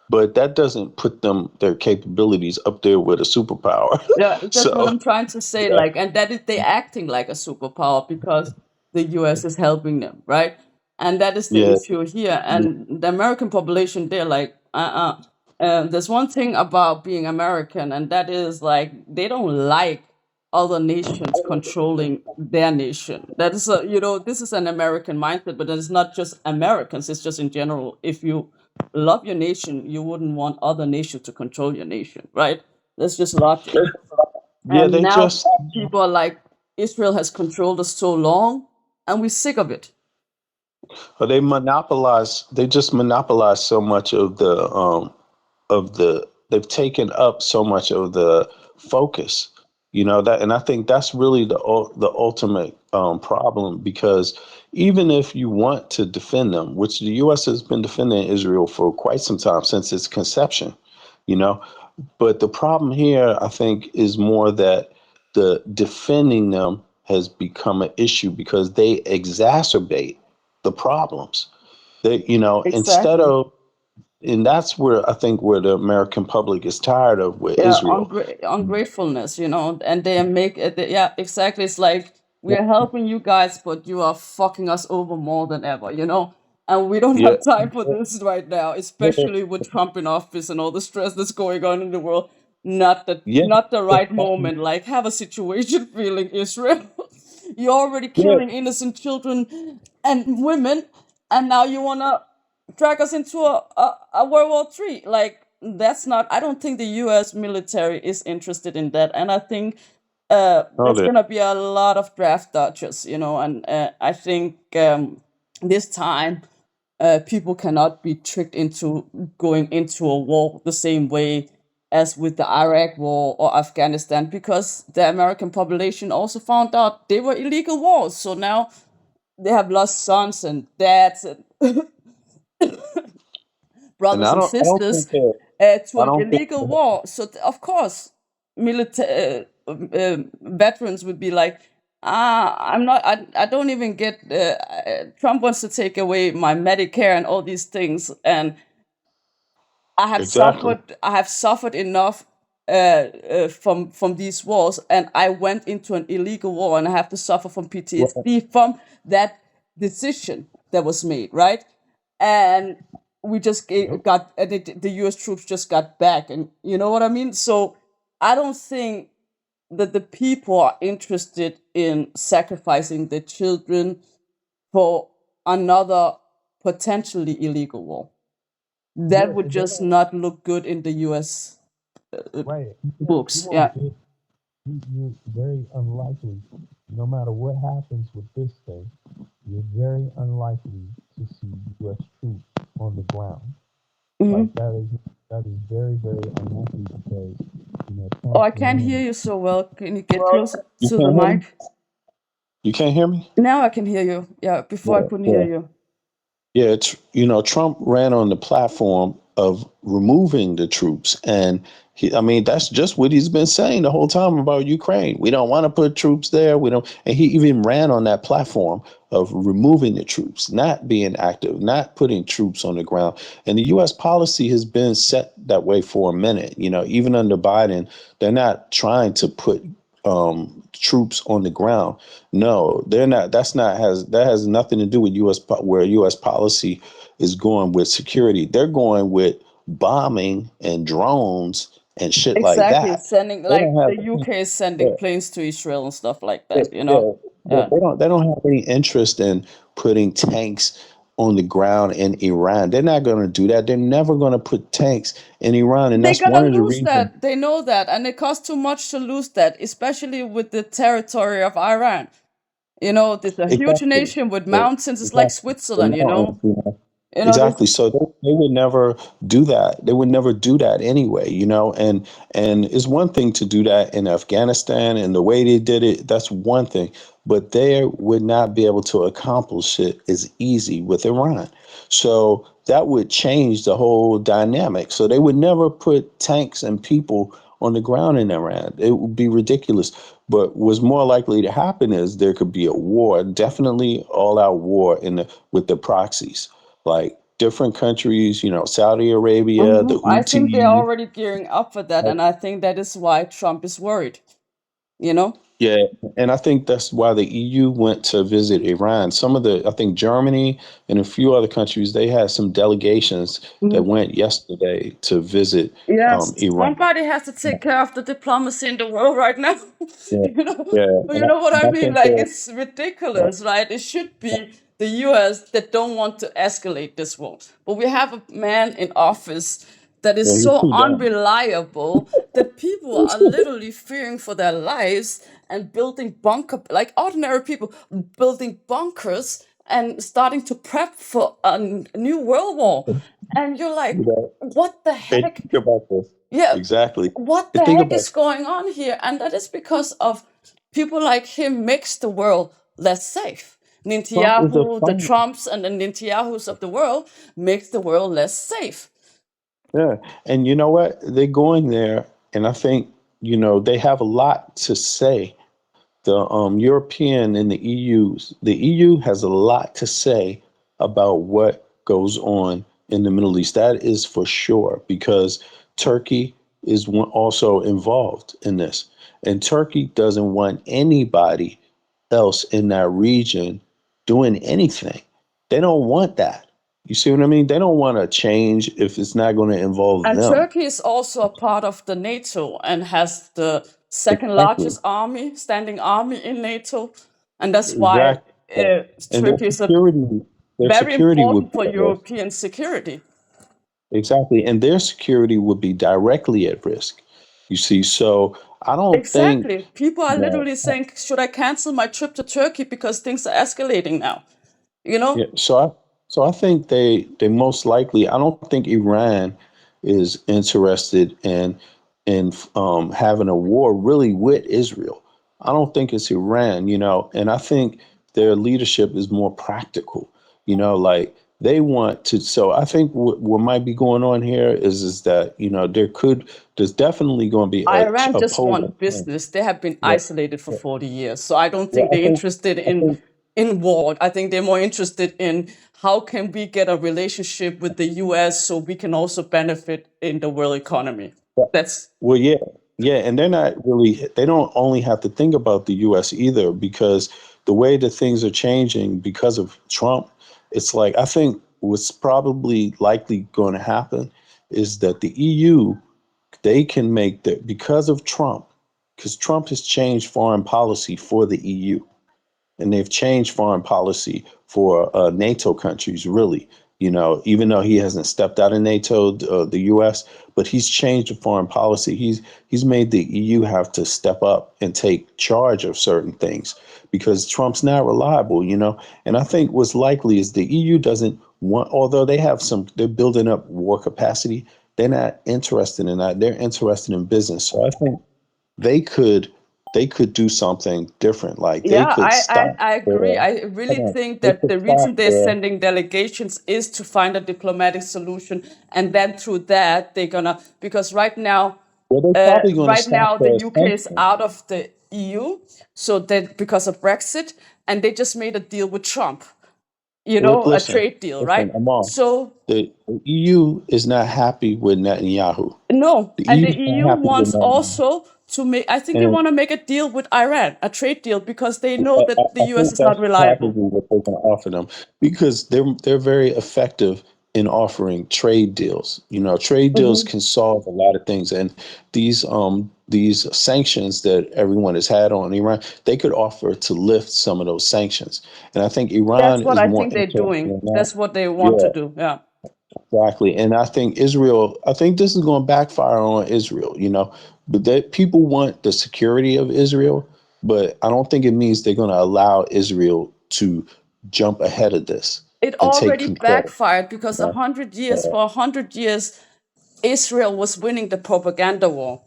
Speaker 2: But that doesn't put their capabilities up there with a superpower.
Speaker 3: Yeah, that's what
Speaker 2: So
Speaker 3: I'm trying to say.
Speaker 2: yeah,
Speaker 3: Like, and that is they acting like a superpower because the US is helping them, right? And that is the
Speaker 2: yeah,
Speaker 3: issue here. And the American population, they're like, uh-uh. There's one thing about being American, and that is like they don't like other nations controlling their nation. That is a, this is an American mindset, but it's not just Americans. It's just in general. If you love your nation, you wouldn't want other nations to control your nation, right? That's just logic.
Speaker 2: Yeah,
Speaker 3: And
Speaker 2: they
Speaker 3: now
Speaker 2: just
Speaker 3: people are like, Israel has controlled us so long, and we're sick of it.
Speaker 2: they just monopolize so much of the they've taken up so much of the focus, that, and I think that's really the ultimate problem, because even if you want to defend them, which the US has been defending Israel for quite some time, since its conception, you know but the problem here, I think, is more that the defending them has become an issue because they exacerbate the problems. Instead
Speaker 3: Exactly.
Speaker 2: of, and that's where I think where the American public is tired of with
Speaker 3: Yeah,
Speaker 2: Israel.
Speaker 3: ungratefulness, and they make it. Yeah, exactly. It's like we are helping you guys, but you are fucking us over more than ever, and we don't
Speaker 2: Yeah,
Speaker 3: have time for this right now,
Speaker 2: yeah,
Speaker 3: especially with Trump in office and all the stress that's going on in the world.
Speaker 2: yeah,
Speaker 3: Not the right moment. Like, have a situation feeling, Israel. You're already
Speaker 2: yeah.
Speaker 3: killing innocent children and women, and now you wanna drag us into a World War III. Like, that's not. I don't think the U.S. military is interested in that, and I think
Speaker 2: Oh,
Speaker 3: there's gonna be a lot of draft dodgers, and I think this time people cannot be tricked into going into a war the same way as with the Iraq war or Afghanistan, because the American population also found out they were illegal wars. So now they have lost sons and dads and
Speaker 2: and
Speaker 3: brothers
Speaker 2: I
Speaker 3: and
Speaker 2: don't, I don't
Speaker 3: sisters
Speaker 2: think that,
Speaker 3: to
Speaker 2: I
Speaker 3: an
Speaker 2: don't think
Speaker 3: illegal
Speaker 2: that,
Speaker 3: war. So of course, military veterans would be like, I'm not. I don't even get. Trump wants to take away my Medicare and all these things, and I have
Speaker 2: exactly.
Speaker 3: suffered. I have suffered enough from these wars, and I went into an illegal war, and I have to suffer from
Speaker 2: Right.
Speaker 3: PTSD from that decision that was made, right? And we just
Speaker 2: Yep.
Speaker 3: got the U.S. troops just got back, and you know what I mean. So I don't think that the people are interested in sacrificing their children for another potentially illegal war. That
Speaker 2: Yeah,
Speaker 3: would
Speaker 2: they
Speaker 3: just
Speaker 2: don't.
Speaker 3: not look good in the U.S.
Speaker 2: Right. You
Speaker 3: books.
Speaker 2: won't
Speaker 3: Yeah,
Speaker 2: get. You're very unlikely, no matter what happens with this thing, you're very unlikely to see U.S. troops on the ground. Like
Speaker 3: hmm
Speaker 2: that is very, very unlikely because
Speaker 3: Oh,
Speaker 2: Trump
Speaker 3: I can't hear
Speaker 2: ran.
Speaker 3: you so well. Can you get closer
Speaker 2: You
Speaker 3: to the
Speaker 2: can't hear me.
Speaker 3: mic?
Speaker 2: You can't hear me.
Speaker 3: Now I can hear you. Yeah, before I
Speaker 2: Yeah,
Speaker 3: couldn't hear
Speaker 2: yeah.
Speaker 3: you.
Speaker 2: Yeah, Trump ran on the platform of removing the troops, and I mean, that's just what he's been saying the whole time about Ukraine. We don't want to put troops there. We don't, and he even ran on that platform of removing the troops, not being active, not putting troops on the ground. And the U.S. policy has been set that way for a minute. Even under Biden, they're not trying to put troops on the ground. No, they're not. That has nothing to do with where U.S. policy is going with security. They're going with bombing and drones and shit like
Speaker 3: Exactly,
Speaker 2: that.
Speaker 3: sending
Speaker 2: They
Speaker 3: like
Speaker 2: don't have
Speaker 3: the UK is sending
Speaker 2: yeah,
Speaker 3: planes to Israel and stuff like
Speaker 2: yeah,
Speaker 3: that.
Speaker 2: yeah, yeah.
Speaker 3: Yeah.
Speaker 2: They don't have any interest in putting tanks on the ground in Iran. They're not going to do that. They're never going to put tanks in Iran, and
Speaker 3: They're
Speaker 2: that's
Speaker 3: gonna
Speaker 2: one of the
Speaker 3: lose
Speaker 2: reasons.
Speaker 3: that. They know that, and it costs too much to lose that, especially with the territory of Iran. It's a huge
Speaker 2: Exactly.
Speaker 3: nation with
Speaker 2: Yeah,
Speaker 3: mountains. It's like
Speaker 2: exactly. The
Speaker 3: Switzerland.
Speaker 2: mountains.
Speaker 3: This.
Speaker 2: Exactly. So they would never do that. They would never do that anyway, and it's one thing to do that in Afghanistan and the way they did it, that's one thing. But they would not be able to accomplish it as easy with Iran. So that would change the whole dynamic. So they would never put tanks and people on the ground in Iran. It would be ridiculous. But what's more likely to happen is there could be a war, definitely all out war with the proxies, like different countries, Saudi Arabia, the
Speaker 3: I think they're
Speaker 2: Houthis.
Speaker 3: already gearing up for that, and I think that is why Trump is worried. You know.
Speaker 2: Yeah, and I think that's why the EU went to visit Iran. Some of the, I think Germany and a few other countries, they had some delegations that went yesterday to visit
Speaker 3: Yes,
Speaker 2: Iran.
Speaker 3: somebody has to take care of the diplomacy in the world right now.
Speaker 2: Yeah,
Speaker 3: you know,
Speaker 2: yeah,
Speaker 3: you know what I
Speaker 2: and I
Speaker 3: mean?
Speaker 2: think
Speaker 3: Like
Speaker 2: that,
Speaker 3: it's
Speaker 2: yeah,
Speaker 3: ridiculous, right? It should be the U.S. that don't want to escalate this war, but we have a man in office that is
Speaker 2: yeah, he's
Speaker 3: so
Speaker 2: too dumb.
Speaker 3: unreliable that people are literally fearing for their lives and building like ordinary people building bunkers and starting to prep for a new world war. And you're
Speaker 2: You
Speaker 3: like,
Speaker 2: know,
Speaker 3: what the
Speaker 2: and
Speaker 3: heck?
Speaker 2: think about this.
Speaker 3: Yeah,
Speaker 2: Exactly.
Speaker 3: what the
Speaker 2: And think
Speaker 3: heck
Speaker 2: about
Speaker 3: is going on here? And that is because of people like him makes the world less safe.
Speaker 2: Trump is a
Speaker 3: Netanyahu, the
Speaker 2: friend.
Speaker 3: Trumps and the Netanyahus of the world makes the world less safe.
Speaker 2: Yeah. And you know what? They're going there, and I think, they have a lot to say. The European and the EU has a lot to say about what goes on in the Middle East. That is for sure, because Turkey is also involved in this, and Turkey doesn't want anybody else in that region doing anything. They don't want that. You see what I mean? They don't want to change if it's not going to involve
Speaker 3: And
Speaker 2: them.
Speaker 3: Turkey is also a part of the NATO and has the second
Speaker 2: Exactly.
Speaker 3: largest army, standing army in NATO. And that's why
Speaker 2: Exactly. Yeah. And
Speaker 3: Turkey is a
Speaker 2: their
Speaker 3: very
Speaker 2: security would
Speaker 3: important
Speaker 2: be
Speaker 3: for
Speaker 2: at risk.
Speaker 3: European security.
Speaker 2: Exactly. And their security would be directly at risk. You see, so I don't think
Speaker 3: Exactly. People are
Speaker 2: that,
Speaker 3: literally saying, should I cancel my trip to Turkey because things are escalating now? You
Speaker 2: yeah,
Speaker 3: know?
Speaker 2: so I think they most likely, I don't think Iran is interested in having a war really with Israel. I don't think it's Iran, and I think their leadership is more practical, like they want to. So I think what might be going on here is that, there's definitely going to be
Speaker 3: Iran
Speaker 2: a
Speaker 3: just
Speaker 2: pole.
Speaker 3: want business. They have been
Speaker 2: Yeah,
Speaker 3: isolated for
Speaker 2: yeah,
Speaker 3: 40 years. So I don't
Speaker 2: yeah,
Speaker 3: think they're interested
Speaker 2: I think,
Speaker 3: in war. I think they're more interested in how can we get a relationship with the US so we can also benefit in the world economy.
Speaker 2: yeah.
Speaker 3: That's
Speaker 2: Well, yeah, yeah, and they don't only have to think about the US either, because the way that things are changing because of Trump, it's like, I think what's probably likely going to happen is that the EU, they can make that because of Trump, because Trump has changed foreign policy for the EU, and they've changed foreign policy for NATO countries, really. Even though he hasn't stepped out of NATO, the U.S., but he's changed the foreign policy. He's made the EU have to step up and take charge of certain things because Trump's not reliable. And I think what's likely is the EU doesn't want, although they're building up war capacity. They're not interested in that. They're interested in business. So I think they could they could do something different. Like they
Speaker 3: Yeah,
Speaker 2: could stop
Speaker 3: I agree.
Speaker 2: the
Speaker 3: I really
Speaker 2: hold on,
Speaker 3: think
Speaker 2: they
Speaker 3: that
Speaker 2: could
Speaker 3: the reason
Speaker 2: stop
Speaker 3: they're
Speaker 2: the
Speaker 3: sending delegations is to find a diplomatic solution, and then through that they're gonna because
Speaker 2: well, they're probably going to
Speaker 3: right
Speaker 2: stop
Speaker 3: now the
Speaker 2: the
Speaker 3: UK is
Speaker 2: sanctions.
Speaker 3: out of the EU, so that because of Brexit, and they just made a deal with Trump, a
Speaker 2: Listen,
Speaker 3: trade deal,
Speaker 2: listen,
Speaker 3: right?
Speaker 2: Amal.
Speaker 3: So
Speaker 2: The EU is not happy with Netanyahu.
Speaker 3: no,
Speaker 2: The
Speaker 3: and
Speaker 2: EU
Speaker 3: the
Speaker 2: is not
Speaker 3: EU
Speaker 2: happy with
Speaker 3: wants
Speaker 2: Netanyahu.
Speaker 3: also to make. I think they
Speaker 2: And
Speaker 3: want to make a deal with Iran, a trade deal, because they know that the
Speaker 2: I
Speaker 3: US
Speaker 2: think
Speaker 3: is not
Speaker 2: that's
Speaker 3: reliable.
Speaker 2: probably what they're going to offer them, because they're very effective in offering trade deals. Trade deals
Speaker 3: Mhm.
Speaker 2: can solve a lot of things, and these sanctions that everyone has had on Iran, they could offer to lift some of those sanctions. And I think
Speaker 3: That's
Speaker 2: Iran
Speaker 3: what
Speaker 2: is
Speaker 3: I
Speaker 2: more
Speaker 3: think they're
Speaker 2: interested
Speaker 3: doing.
Speaker 2: in that.
Speaker 3: That's what they want to
Speaker 2: Yeah,
Speaker 3: do. Yeah.
Speaker 2: exactly. And I think I think this is going to backfire on Israel, but that people want the security of Israel, but I don't think it means they're going to allow Israel to jump ahead of this
Speaker 3: It
Speaker 2: and take
Speaker 3: already
Speaker 2: control.
Speaker 3: backfired because
Speaker 2: Yeah, yeah.
Speaker 3: for 100 years, Israel was winning the propaganda war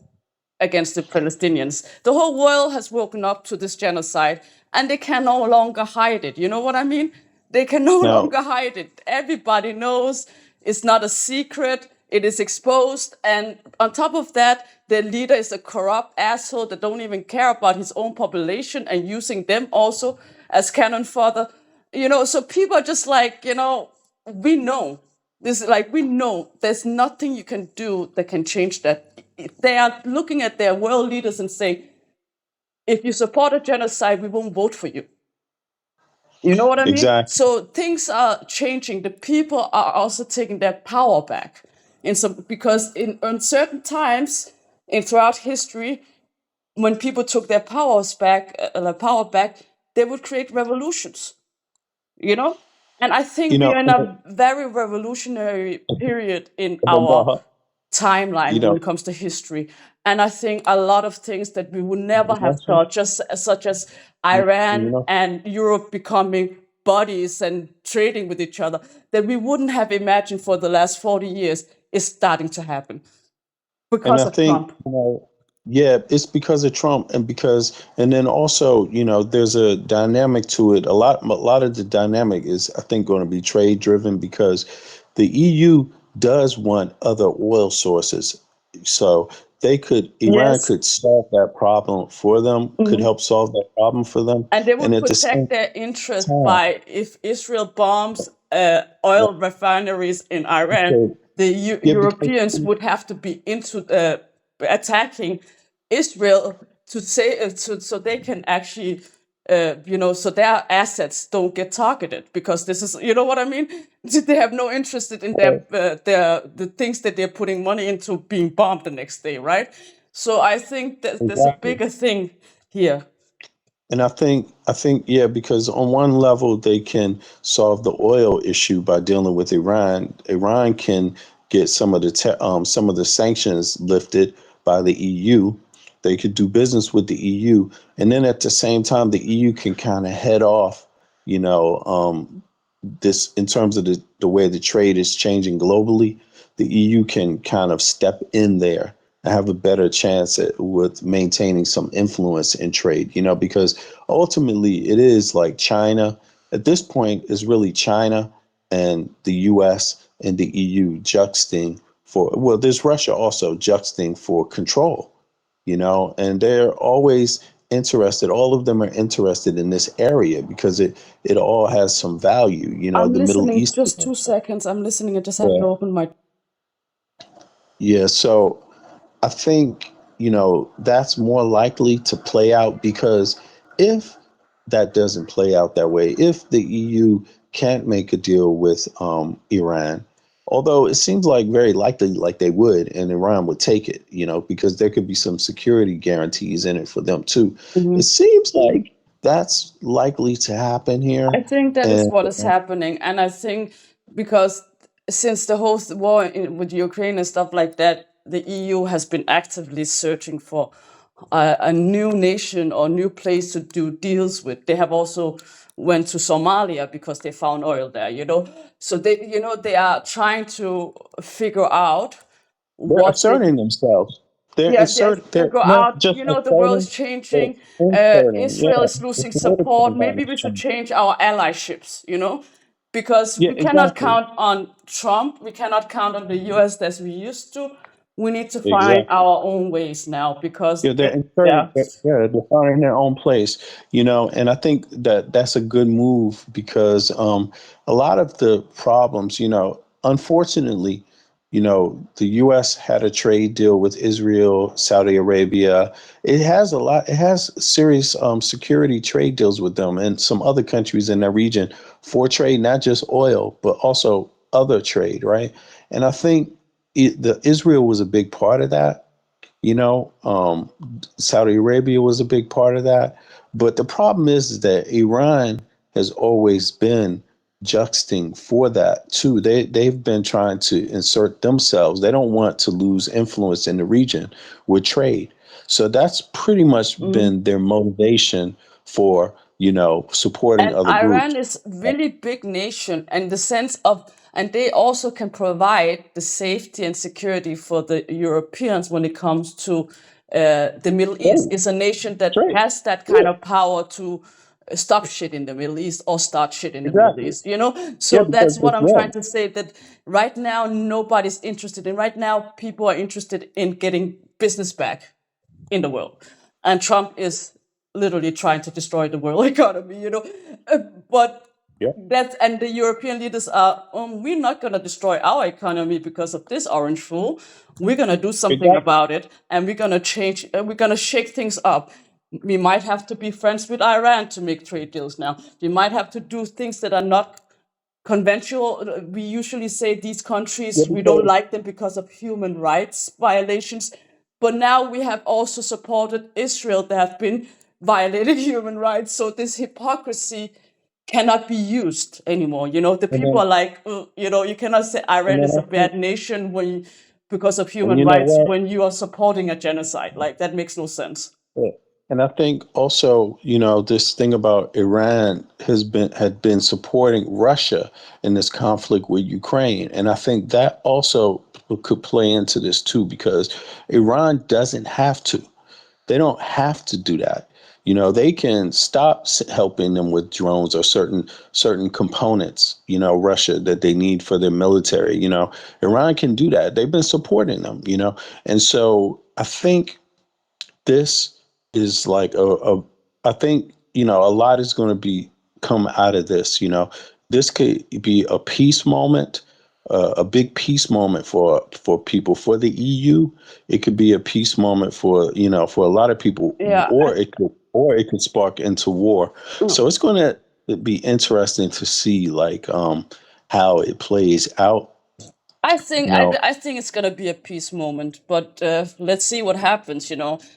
Speaker 3: against the Palestinians. The whole world has woken up to this genocide and they can no longer hide it. You know what I mean? They can no
Speaker 2: Now,
Speaker 3: longer hide it. Everybody knows it's not a secret. It is exposed. And on top of that, their leader is a corrupt asshole that don't even care about his own population and using them also as cannon fodder. So people are just like, we know. This is like we know there's nothing you can do that can change that. They are looking at their world leaders and saying, if you support a genocide, we won't vote for you. You know what I mean?
Speaker 2: Exactly.
Speaker 3: So things are changing. The people are also taking their power back. In some, because in uncertain times in throughout history, when people took their power back, they would create revolutions. You know, and I think
Speaker 2: You
Speaker 3: we
Speaker 2: know,
Speaker 3: are in a very revolutionary period in our
Speaker 2: uh, you
Speaker 3: timeline when
Speaker 2: know,
Speaker 3: it comes to history. And I think a lot of things that we would never have
Speaker 2: Russia,
Speaker 3: thought, just such as
Speaker 2: you
Speaker 3: Iran
Speaker 2: know,
Speaker 3: and Europe becoming buddies and trading with each other, that we wouldn't have imagined for the last 40 years, is starting to happen
Speaker 2: and
Speaker 3: because
Speaker 2: I
Speaker 3: of
Speaker 2: think,
Speaker 3: Trump.
Speaker 2: yeah, it's because of Trump, and then also, there's a dynamic to it. A lot of the dynamic is, I think, going to be trade driven because the EU does want other oil sources. So Iran
Speaker 3: Yes.
Speaker 2: could solve that problem for them, could
Speaker 3: Mhm.
Speaker 2: help solve that problem for them.
Speaker 3: And they
Speaker 2: And
Speaker 3: would
Speaker 2: at the same
Speaker 3: protect their interest
Speaker 2: time,
Speaker 3: by, if Israel bombs
Speaker 2: yeah,
Speaker 3: oil refineries in Iran,
Speaker 2: because,
Speaker 3: the
Speaker 2: yeah, because,
Speaker 3: Europeans would have to be into attacking Israel to say so they can actually so their assets don't get targeted, because this is, you know what I mean. They have no interest in their the things that they're putting money into being bombed the next day, right? So I think that there's a
Speaker 2: exactly.
Speaker 3: bigger thing here.
Speaker 2: And I think, yeah, because on one level they can solve the oil issue by dealing with Iran. Iran can get some of the sanctions lifted by the EU. They could do business with the EU, and then at the same time, the EU can kind of head off, you know, this in terms of the way the trade is changing globally. The EU can kind of step in there and have a better chance with maintaining some influence in trade, because ultimately it is like China at this point is really China and the US and the EU juxting well, there's Russia also juxting for control, and they're always interested. All of them are interested in this area because it all has some value.
Speaker 3: I'm
Speaker 2: The Middle
Speaker 3: listening.
Speaker 2: East.
Speaker 3: Just 2 seconds. I'm listening. I just have to
Speaker 2: Yeah.
Speaker 3: open my.
Speaker 2: Yeah. So I think, that's more likely to play out because if that doesn't play out that way, if the EU can't make a deal with Iran, although it seems like very likely like they would, and Iran would take it, because there could be some security guarantees in it for them too. It
Speaker 3: Mhm.
Speaker 2: seems like that's likely to happen here.
Speaker 3: I think that is
Speaker 2: And
Speaker 3: what is happening, and I think because since the whole war with Ukraine and stuff like that, the EU has been actively searching for a new nation or new place to do deals with. They have also went to Somalia because they found oil there. So they are trying to figure out
Speaker 2: they're
Speaker 3: what they
Speaker 2: asserting themselves. They're
Speaker 3: yeah, they
Speaker 2: insert. They're
Speaker 3: figure
Speaker 2: not
Speaker 3: out,
Speaker 2: just
Speaker 3: the world is
Speaker 2: asserting. They're
Speaker 3: changing.
Speaker 2: inserting.
Speaker 3: Israel
Speaker 2: Yeah,
Speaker 3: is losing
Speaker 2: it's the way the
Speaker 3: support.
Speaker 2: paradigm
Speaker 3: Maybe
Speaker 2: is
Speaker 3: we should
Speaker 2: changing.
Speaker 3: change our allyships, because
Speaker 2: Yeah,
Speaker 3: we cannot
Speaker 2: exactly.
Speaker 3: count on Trump. We cannot count on the US as we used to. We need to find
Speaker 2: Exactly.
Speaker 3: our own ways now because,
Speaker 2: Yeah, they're inserting.
Speaker 3: yeah.
Speaker 2: They're finding their own place, and I think that that's a good move because a lot of the problems, unfortunately, the U.S. had a trade deal with Israel, Saudi Arabia. It has a lot. It has serious security trade deals with them and some other countries in that region for trade, not just oil, but also other trade, right? And I think the Israel was a big part of that. Saudi Arabia was a big part of that. But the problem is that Iran has always been juxting for that too. They've been trying to insert themselves. They don't want to lose influence in the region with trade. So that's pretty much
Speaker 3: Mm.
Speaker 2: been their motivation for, supporting
Speaker 3: And
Speaker 2: other groups.
Speaker 3: Iran is really big nation in the sense of, and they also can provide the safety and security for the Europeans when it comes to the Middle East.
Speaker 2: Trade,
Speaker 3: It's a nation that
Speaker 2: trade.
Speaker 3: has that kind
Speaker 2: Yeah,
Speaker 3: of power to stop shit in the Middle East or start shit in the Middle
Speaker 2: exactly.
Speaker 3: East.
Speaker 2: Yeah,
Speaker 3: So
Speaker 2: because
Speaker 3: that's what
Speaker 2: it's
Speaker 3: I'm trying
Speaker 2: them.
Speaker 3: to say. That right now nobody's interested in. Right now, people are interested in getting business back in the world. And Trump is literally trying to destroy the world economy. But
Speaker 2: Yeah,
Speaker 3: and the European leaders are, we're not going to destroy our economy because of this orange fool. We're going to do something
Speaker 2: exactly.
Speaker 3: about it, and we're going to change, we're going to shake things up. We might have to be friends with Iran to make trade deals now. We might have to do things that are not conventional. We usually say these
Speaker 2: Yeah,
Speaker 3: countries, we don't
Speaker 2: because
Speaker 3: like them because of human rights violations. But now we have also supported Israel that have been violating human rights. So this hypocrisy cannot be used anymore. The
Speaker 2: and
Speaker 3: people
Speaker 2: then
Speaker 3: are like, you cannot say
Speaker 2: and
Speaker 3: Iran
Speaker 2: then
Speaker 3: is a
Speaker 2: I think
Speaker 3: bad nation because of
Speaker 2: and
Speaker 3: human
Speaker 2: you know
Speaker 3: rights
Speaker 2: what?
Speaker 3: when you are supporting a genocide. Like that makes no sense.
Speaker 2: Yeah. And I think also, this thing about Iran had been supporting Russia in this conflict with Ukraine. And I think that also could play into this too, because Iran doesn't have to. They don't have to do that. They can stop helping them with drones or certain components, Russia that they need for their military. Iran can do that. They've been supporting them, and so I think this is like I think a lot is going to be come out of this. This could be a peace moment, a big peace moment for people, for the EU. It could be a peace moment for a lot of people,
Speaker 3: Yeah,
Speaker 2: or it could spark into war.
Speaker 3: mm,
Speaker 2: So it's going to be interesting to see like how it plays out.
Speaker 3: I think
Speaker 2: you
Speaker 3: I,
Speaker 2: know
Speaker 3: I think it's gonna be a peace moment, but let's see what happens.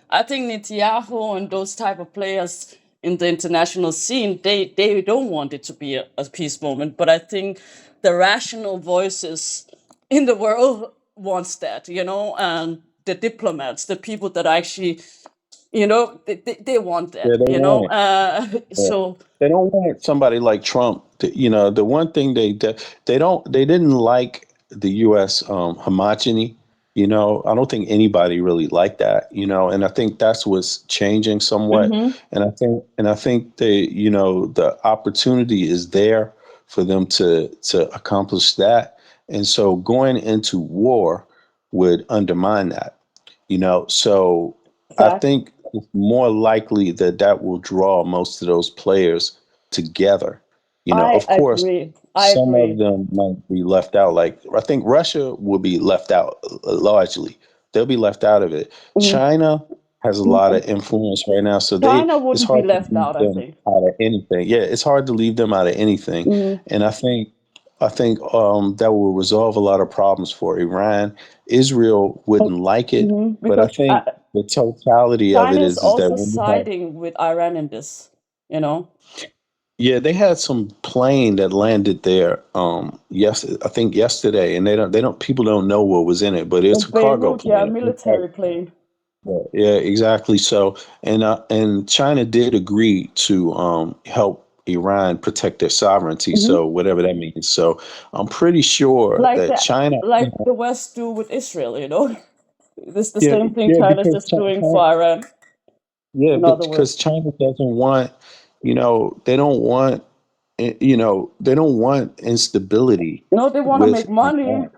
Speaker 3: I think Netanyahu and those type of players in the international scene, they don't want it to be a peace moment, but I think the rational voices in the world wants that. And the diplomats, the people that actually, they want
Speaker 2: yeah,
Speaker 3: that.
Speaker 2: they want it. Yeah.
Speaker 3: So
Speaker 2: They don't want somebody like Trump. The one thing they didn't like the U.S. Homogeny. I don't think anybody really liked that. And I think that's what's changing somewhat.
Speaker 3: mhm,
Speaker 2: And I think the opportunity is there for them to accomplish that. And so going into war would undermine that. So I
Speaker 3: exactly.
Speaker 2: think it's more likely that will draw most of those players together.
Speaker 3: I
Speaker 2: Of course,
Speaker 3: agree. I
Speaker 2: some of
Speaker 3: agree.
Speaker 2: them might be left out. Like I think Russia will be left out largely. They'll be left out of it.
Speaker 3: Mhm.
Speaker 2: China has a lot of influence right now, so
Speaker 3: China
Speaker 2: it's
Speaker 3: wouldn't be
Speaker 2: hard to
Speaker 3: left
Speaker 2: leave
Speaker 3: out, I
Speaker 2: them
Speaker 3: think.
Speaker 2: out of anything. Yeah, it's hard to leave them out of anything.
Speaker 3: Mhm.
Speaker 2: And I think that will resolve a lot of problems for Iran. Israel wouldn't like it, but I
Speaker 3: Because
Speaker 2: think the totality of it
Speaker 3: China is
Speaker 2: is that
Speaker 3: also
Speaker 2: when you have,
Speaker 3: siding with Iran in this, you know.
Speaker 2: yeah, they had some plane that landed there. Yes, I think yesterday, and they don't people don't know what was in it, but
Speaker 3: In
Speaker 2: it's a cargo
Speaker 3: Beirut, yeah,
Speaker 2: plane.
Speaker 3: military plane.
Speaker 2: Yeah, exactly. So, and China did agree to help Iran protect their sovereignty.
Speaker 3: Hmm.
Speaker 2: So, whatever that means. So, I'm pretty sure
Speaker 3: Like
Speaker 2: that
Speaker 3: that,
Speaker 2: China,
Speaker 3: like the West do with Israel. This the
Speaker 2: yeah,
Speaker 3: same thing
Speaker 2: yeah,
Speaker 3: China's
Speaker 2: because
Speaker 3: just doing for Iran,
Speaker 2: yeah,
Speaker 3: in
Speaker 2: but
Speaker 3: other
Speaker 2: because
Speaker 3: words.
Speaker 2: China doesn't want, they don't want, they don't want instability
Speaker 3: They want to
Speaker 2: with
Speaker 3: make money.
Speaker 2: Iran.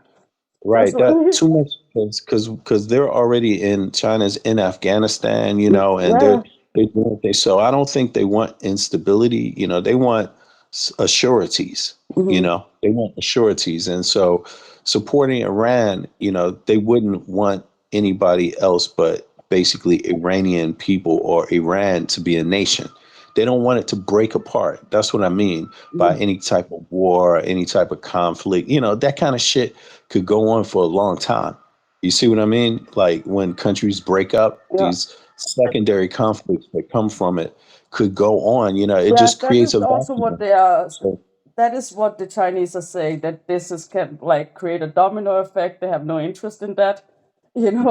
Speaker 3: That's
Speaker 2: Right,
Speaker 3: what.
Speaker 2: that too much because they're already in China's in Afghanistan, and they're
Speaker 3: Yeah.
Speaker 2: they doing what they so I don't think they want instability, they want assurities,
Speaker 3: Hmm.
Speaker 2: they want assurities, and so supporting Iran, they wouldn't want anybody else but basically Iranian people or Iran to be a nation. They don't want it to break apart. That's what I mean by any type of war, any type of conflict, that kind of shit could go on for a long time. You see what I mean? Like when countries break up,
Speaker 3: Yeah.
Speaker 2: these secondary conflicts that come from it could go on. It
Speaker 3: Yeah,
Speaker 2: just
Speaker 3: that
Speaker 2: creates
Speaker 3: is
Speaker 2: a
Speaker 3: also what
Speaker 2: vacuum.
Speaker 3: they are.
Speaker 2: So
Speaker 3: That is what the Chinese are saying. That this is can like create a domino effect. They have no interest in that,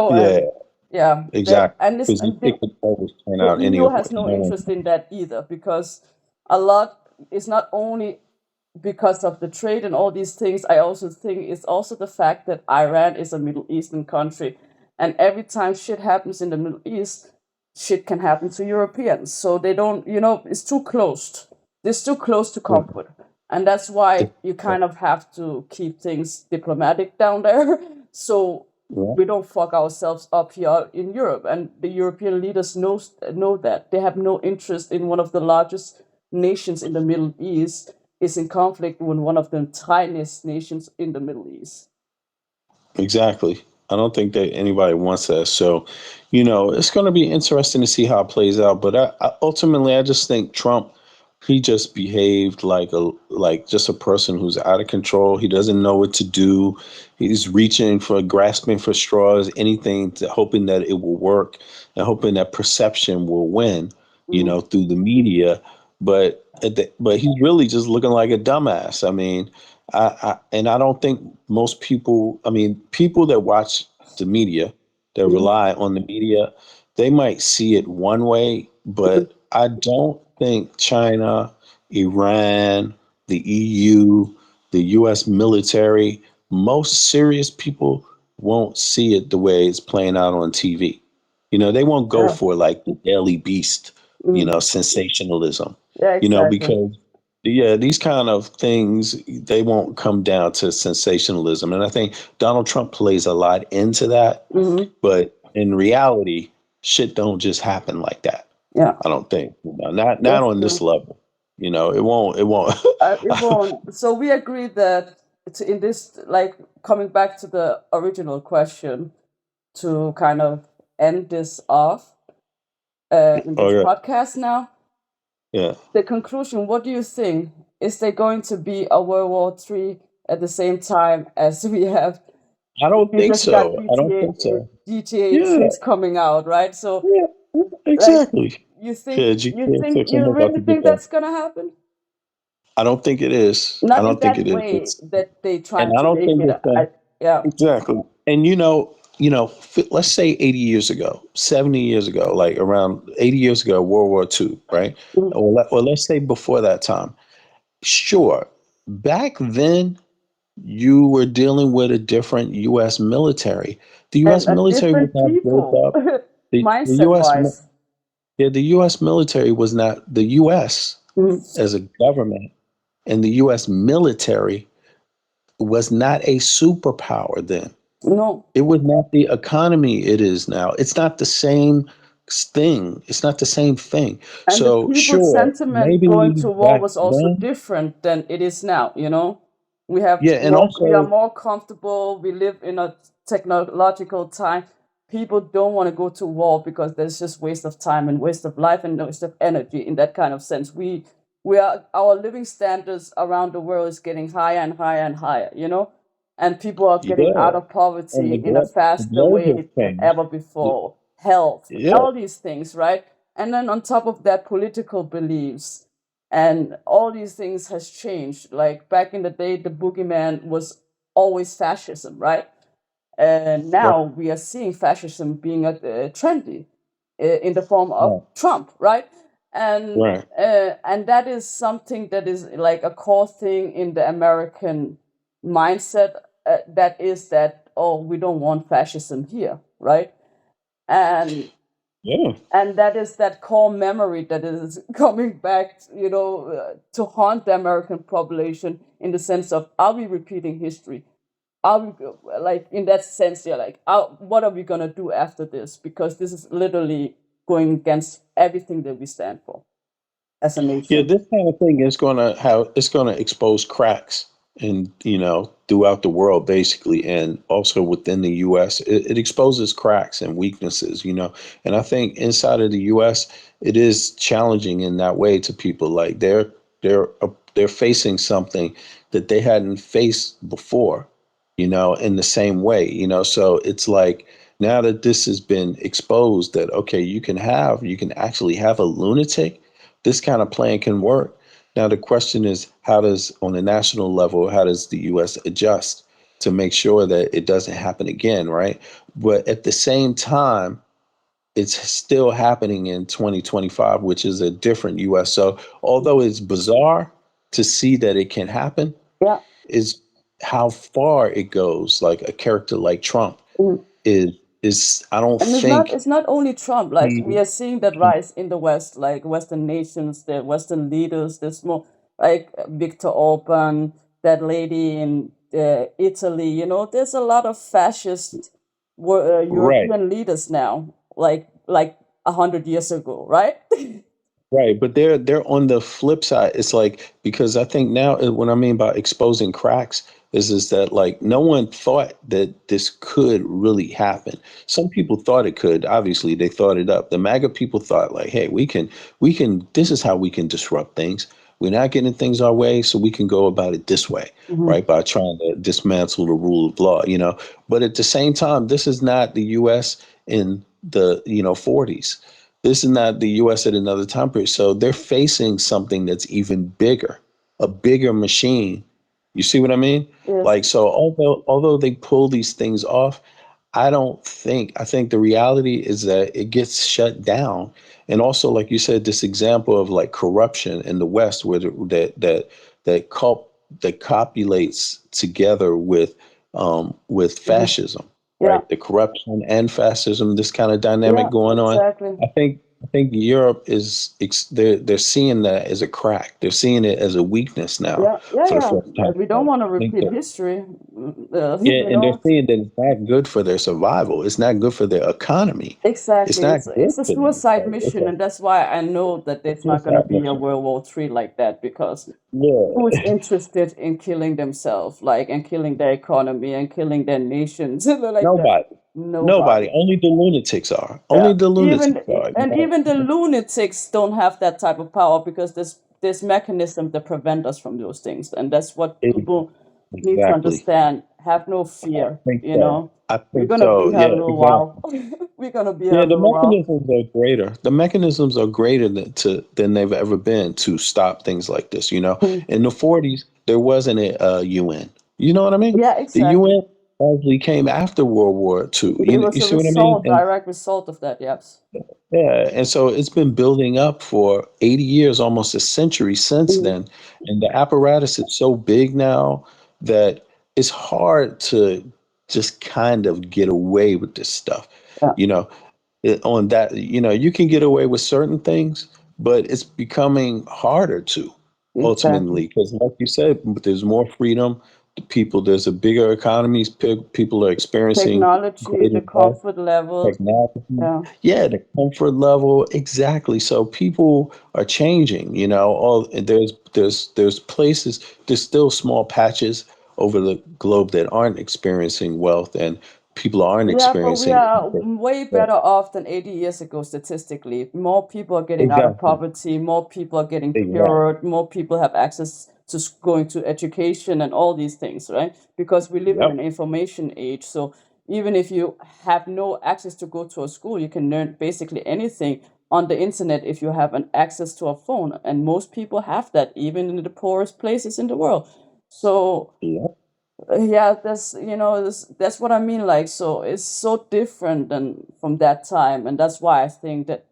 Speaker 2: yeah,
Speaker 3: and yeah,
Speaker 2: exactly.
Speaker 3: and this
Speaker 2: Because
Speaker 3: and
Speaker 2: it could always turn
Speaker 3: the
Speaker 2: out any
Speaker 3: EU
Speaker 2: of
Speaker 3: has
Speaker 2: what
Speaker 3: no
Speaker 2: no
Speaker 3: interest in that either because a lot is not only because of the trade and all these things. I also think it's also the fact that Iran is a Middle Eastern country, and every time shit happens in the Middle East, shit can happen to Europeans. So they don't, it's too closed. It's too close to
Speaker 2: one.
Speaker 3: comfort, and that's why you kind of have to keep things diplomatic down there. So
Speaker 2: Yeah,
Speaker 3: we don't fuck ourselves up here in Europe. And the European leaders know that. They have no interest in one of the largest nations in the Middle East is in conflict with one of the tiniest nations in the Middle East.
Speaker 2: exactly. I don't think that anybody wants that. So, it's going to be interesting to see how it plays out. But ultimately, I just think Trump, he just behaved like just a person who's out of control. He doesn't know what to do. He's grasping for straws, anything to hoping that it will work and hoping that perception will win,
Speaker 3: Mhm.
Speaker 2: through the media. But he's really just looking like a dumbass. I mean, and I don't think most people, I mean, people that watch the media, that
Speaker 3: Mhm.
Speaker 2: rely on the media, they might see it one way,
Speaker 3: Mhm.
Speaker 2: but I don't think China, Iran, the EU, the US military, most serious people won't see it the way it's playing out on TV. They won't go
Speaker 3: Yeah.
Speaker 2: for like the Daily Beast,
Speaker 3: Mhm.
Speaker 2: sensationalism,
Speaker 3: Yeah, exactly.
Speaker 2: because yeah, these kind of things, they won't come down to sensationalism. And I think Donald Trump plays a lot into that,
Speaker 3: Hmm.
Speaker 2: but in reality, shit don't just happen like that.
Speaker 3: Yeah,
Speaker 2: I don't think. Not
Speaker 3: that's
Speaker 2: on this
Speaker 3: true.
Speaker 2: level. It won't.
Speaker 3: Yvonne, so we agree that in this, like, coming back to the original question to kind of end this off in
Speaker 2: Oh
Speaker 3: this
Speaker 2: yeah.
Speaker 3: podcast now,
Speaker 2: Yeah.
Speaker 3: the conclusion, what do you think? Is there going to be a World War III at the same time as we have?
Speaker 2: I don't
Speaker 3: We
Speaker 2: think
Speaker 3: just got
Speaker 2: so. I don't
Speaker 3: GTA,
Speaker 2: think so.
Speaker 3: GTA
Speaker 2: Yeah.
Speaker 3: 6 coming out, right? So,
Speaker 2: Yeah.
Speaker 3: like,
Speaker 2: Exactly.
Speaker 3: you think
Speaker 2: Yeah,
Speaker 3: you
Speaker 2: GTA
Speaker 3: think
Speaker 2: 6, I'm
Speaker 3: you
Speaker 2: about
Speaker 3: really
Speaker 2: to get
Speaker 3: think
Speaker 2: that.
Speaker 3: that's gonna happen?
Speaker 2: I don't think it is. I
Speaker 3: Not in
Speaker 2: don't think
Speaker 3: that
Speaker 2: it is.
Speaker 3: way that they
Speaker 2: And
Speaker 3: trying
Speaker 2: I
Speaker 3: to
Speaker 2: don't
Speaker 3: make
Speaker 2: think
Speaker 3: it.
Speaker 2: it's going.
Speaker 3: Yeah.
Speaker 2: Exactly. And let's say 80 years ago, 70 years ago, like around 80 years ago, World War II, right?
Speaker 3: Mhm.
Speaker 2: Or let's say before that time. Sure. Back then, you were dealing with a different U.S. military. The
Speaker 3: And
Speaker 2: U.S. military was
Speaker 3: different
Speaker 2: not built
Speaker 3: people,
Speaker 2: up. The
Speaker 3: mindset
Speaker 2: U.S.
Speaker 3: wise.
Speaker 2: Yeah, the U.S. military was not the U.S.
Speaker 3: Mhm.
Speaker 2: as a government, and the U.S. military was not a superpower then.
Speaker 3: No,
Speaker 2: It was not the economy it is now. It's not the same thing. It's not the same thing.
Speaker 3: and the
Speaker 2: So
Speaker 3: people's
Speaker 2: sure,
Speaker 3: sentiment going
Speaker 2: maybe
Speaker 3: to war
Speaker 2: back
Speaker 3: was also
Speaker 2: then,
Speaker 3: different than it is now.
Speaker 2: yeah, and
Speaker 3: We are
Speaker 2: also,
Speaker 3: more comfortable. We live in a technological time. People don't want to go to war because there's just waste of time and waste of life and waste of energy in that kind of sense. We are our living standards around the world is getting higher and higher and higher, and people are getting
Speaker 2: yeah,
Speaker 3: out of
Speaker 2: and
Speaker 3: poverty in a
Speaker 2: the
Speaker 3: faster
Speaker 2: globe has
Speaker 3: way than
Speaker 2: changed.
Speaker 3: ever before. Health,
Speaker 2: Yeah,
Speaker 3: all these things, right? And then on top of that, political beliefs and all these things has changed. Like back in the day, the boogeyman was always fascism, right? And
Speaker 2: right,
Speaker 3: now we are seeing fascism being trendy in the form of
Speaker 2: right,
Speaker 3: Trump, right? And
Speaker 2: right.
Speaker 3: and that is something that is like a core thing in the American mindset. That is that, oh, we don't want fascism here, right? And
Speaker 2: Yeah,
Speaker 3: that is that core memory that is coming back, to haunt the American population in the sense of, are we repeating history? Are we, like, in that sense? Yeah, like, what are we gonna do after this? Because this is literally going against everything that we stand for as a
Speaker 2: yeah.
Speaker 3: nation.
Speaker 2: This kind of thing is gonna expose cracks in throughout the world basically, and also within the U.S. It exposes cracks and weaknesses. And I think inside of the U.S. it is challenging in that way to people. Like they're facing something that they hadn't faced before. In the same way. So it's like now that this has been exposed, that okay, you can actually have a lunatic, this kind of plan can work. Now the question is, how does on a national level, how does the US adjust to make sure that it doesn't happen again, right? But at the same time, it's still happening in 2025, which is a different US. So although it's bizarre to see that it can happen,
Speaker 3: Yeah.
Speaker 2: is how far it goes. Like a character like Trump is I don't
Speaker 3: And it's not
Speaker 2: think
Speaker 3: it's not only Trump. Like, we
Speaker 2: he
Speaker 3: are seeing that rise in the West, like Western nations, the Western leaders. There's more, like Viktor Orban, that lady in Italy. There's a lot of fascist
Speaker 2: right.
Speaker 3: European leaders now, like 100 years ago, right?
Speaker 2: Right, but they're on the flip side. It's like because I think now what I mean by exposing cracks is that like no one thought that this could really happen. Some people thought it could. Obviously, they thought it up. The MAGA people thought like, hey, we can. This is how we can disrupt things. We're not getting things our way, so we can go about it this way,
Speaker 3: Hmm.
Speaker 2: right? By trying to dismantle the rule of law, you know. But at the same time, this is not the U.S. in the 40s. This is not the US at another time period. So they're facing something that's even bigger, a bigger machine. You see what I mean?
Speaker 3: Yes.
Speaker 2: Like, so although they pull these things off, I think the reality is that it gets shut down. And also, like you said, this example of like corruption in the West where that cop that copulates together with
Speaker 3: Hmm.
Speaker 2: fascism,
Speaker 3: Yeah.
Speaker 2: right? The corruption and fascism, this kind of dynamic
Speaker 3: Yeah.
Speaker 2: going on.
Speaker 3: Exactly.
Speaker 2: I think Europe they're seeing that as a crack. They're seeing it as a weakness now
Speaker 3: Yeah. Yeah.
Speaker 2: for the
Speaker 3: Yeah.
Speaker 2: first time.
Speaker 3: We don't
Speaker 2: So
Speaker 3: want to
Speaker 2: I think
Speaker 3: repeat
Speaker 2: that
Speaker 3: history.
Speaker 2: yeah,
Speaker 3: You
Speaker 2: and they're
Speaker 3: know.
Speaker 2: seeing that it's not good for their survival. It's not good for their economy. It's
Speaker 3: Exactly.
Speaker 2: not good
Speaker 3: It's a
Speaker 2: for them.
Speaker 3: suicide
Speaker 2: Like, it's
Speaker 3: mission,
Speaker 2: a
Speaker 3: and that's why I know that there's not gonna
Speaker 2: suicide
Speaker 3: be a
Speaker 2: mission.
Speaker 3: World War III like that because who's
Speaker 2: Yeah,
Speaker 3: interested in killing themselves, like and killing their economy and killing their nations like that?
Speaker 2: nobody,
Speaker 3: Nobody.
Speaker 2: nobody. Only the lunatics are.
Speaker 3: Yeah,
Speaker 2: Only the lunatics
Speaker 3: even
Speaker 2: are. You
Speaker 3: and
Speaker 2: know.
Speaker 3: even the lunatics don't have that type of power because there's mechanism that prevent us from those things, and that's what
Speaker 2: Ex-
Speaker 3: people need to
Speaker 2: Exactly.
Speaker 3: understand. Have no
Speaker 2: I
Speaker 3: fear.
Speaker 2: think
Speaker 3: You
Speaker 2: so.
Speaker 3: know,
Speaker 2: I
Speaker 3: we're
Speaker 2: think
Speaker 3: gonna be
Speaker 2: so.
Speaker 3: here a
Speaker 2: Yeah,
Speaker 3: little while.
Speaker 2: exactly.
Speaker 3: We're gonna be here a
Speaker 2: Yeah, the
Speaker 3: little while.
Speaker 2: mechanisms are greater. The mechanisms are greater than they've ever been to stop things like this. You know,
Speaker 3: Mm.
Speaker 2: in the 40s, there wasn't a UN. You know what I mean?
Speaker 3: Yeah,
Speaker 2: The
Speaker 3: exactly.
Speaker 2: UN actually came after World War II.
Speaker 3: It
Speaker 2: You
Speaker 3: was a
Speaker 2: see what I mean?
Speaker 3: result, direct result of that. Yes.
Speaker 2: Yeah, and so it's been building up for 80 years, almost a century since
Speaker 3: Mm.
Speaker 2: then. And the apparatus is so big now that it's hard to just kind of get away with this stuff.
Speaker 3: Yeah.
Speaker 2: You know, on that, you can get away with certain things, but it's becoming harder to
Speaker 3: Exactly.
Speaker 2: ultimately because, like you said, there's more freedom. There's a bigger economy. People are experiencing
Speaker 3: Technology,
Speaker 2: greater
Speaker 3: the
Speaker 2: wealth,
Speaker 3: comfort level.
Speaker 2: technology.
Speaker 3: Yeah.
Speaker 2: Yeah, the comfort level, exactly. So people are changing, all there's places, there's still small patches over the globe that aren't experiencing wealth and people aren't
Speaker 3: Yeah, but we
Speaker 2: experiencing
Speaker 3: are
Speaker 2: comfort.
Speaker 3: way
Speaker 2: But
Speaker 3: better off than 80 years ago statistically. More people are getting out of
Speaker 2: exactly,
Speaker 3: poverty, more people are getting
Speaker 2: exactly.
Speaker 3: cured, more people have access to going to education and all these things, right? Because we live in
Speaker 2: Yep.
Speaker 3: an information age. So even if you have no access to go to a school, you can learn basically anything on the internet if you have an access to a phone. And most people have that, even in the poorest places in the world. So
Speaker 2: Yep.
Speaker 3: yeah, that's what I mean, like, so it's so different than from that time, and that's why I think that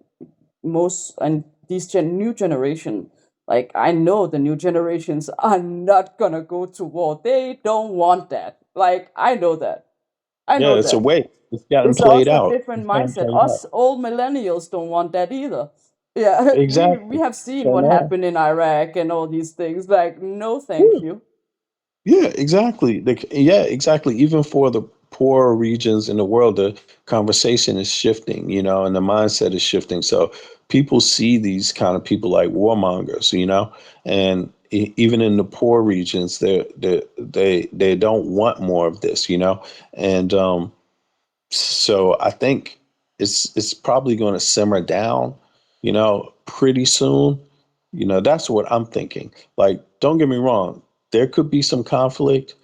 Speaker 3: most and these new generation, like, I know the new generations are not gonna go to war. They don't want that. Like, I
Speaker 2: Yeah,
Speaker 3: know
Speaker 2: it's a
Speaker 3: that.
Speaker 2: way. It's gotten
Speaker 3: It's
Speaker 2: played
Speaker 3: also a
Speaker 2: out.
Speaker 3: different
Speaker 2: It's gotten
Speaker 3: mindset.
Speaker 2: played out.
Speaker 3: Us old millennials don't want that either. Yeah, we
Speaker 2: Exactly.
Speaker 3: have seen
Speaker 2: So
Speaker 3: what
Speaker 2: now,
Speaker 3: happened in Iraq and all these things. Like, no thank
Speaker 2: yeah,
Speaker 3: you.
Speaker 2: yeah, exactly. Yeah, exactly. Even for the poorer regions in the world, the conversation is shifting, and the mindset is shifting. So people see these kind of people like warmongers, and even in the poor regions, they don't want more of this, and so I think it's probably going to simmer down, pretty soon. That's what I'm thinking. Like, don't get me wrong, there could be some conflict,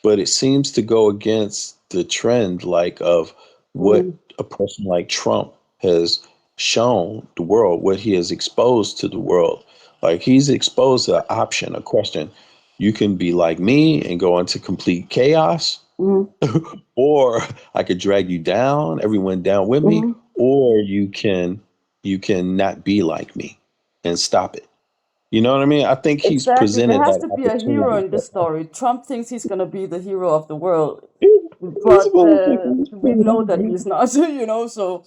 Speaker 2: but it seems to go against the trend, like of what
Speaker 3: Mm.
Speaker 2: a person like Trump has shown the world, what he has exposed to the world. Like he's exposed an option, a question. You can be like me and go into complete chaos,
Speaker 3: Mm.
Speaker 2: or I could drag you down, everyone down with me,
Speaker 3: Mm.
Speaker 2: or you can not be like me and stop it. You know what I mean? I think he's
Speaker 3: Exactly. There
Speaker 2: presented
Speaker 3: has
Speaker 2: that
Speaker 3: to be a hero
Speaker 2: opportunity
Speaker 3: in
Speaker 2: for
Speaker 3: this
Speaker 2: us.
Speaker 3: story. Trump thinks he's going to be the hero of the world,
Speaker 2: He's
Speaker 3: but
Speaker 2: supposed to he's
Speaker 3: we
Speaker 2: played
Speaker 3: know
Speaker 2: out,
Speaker 3: that
Speaker 2: man.
Speaker 3: he's not, so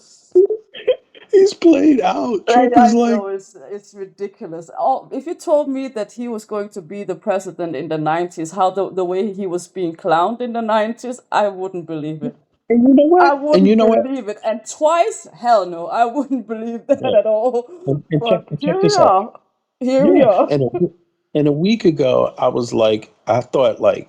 Speaker 2: He's played out. Trump
Speaker 3: I
Speaker 2: is like,
Speaker 3: know it's ridiculous. Oh, if you told me that he was going to be the president in the 90s, how the way he was being clowned in the 90s, I wouldn't believe it.
Speaker 2: And you know
Speaker 3: I
Speaker 2: what? And you
Speaker 3: wouldn't
Speaker 2: know what?
Speaker 3: believe it. And twice, hell no, I wouldn't believe that
Speaker 2: Yeah.
Speaker 3: at all. But
Speaker 2: And check
Speaker 3: here we
Speaker 2: this out.
Speaker 3: are. Here we
Speaker 2: Yeah,
Speaker 3: are.
Speaker 2: and a week ago, I was like, I thought like,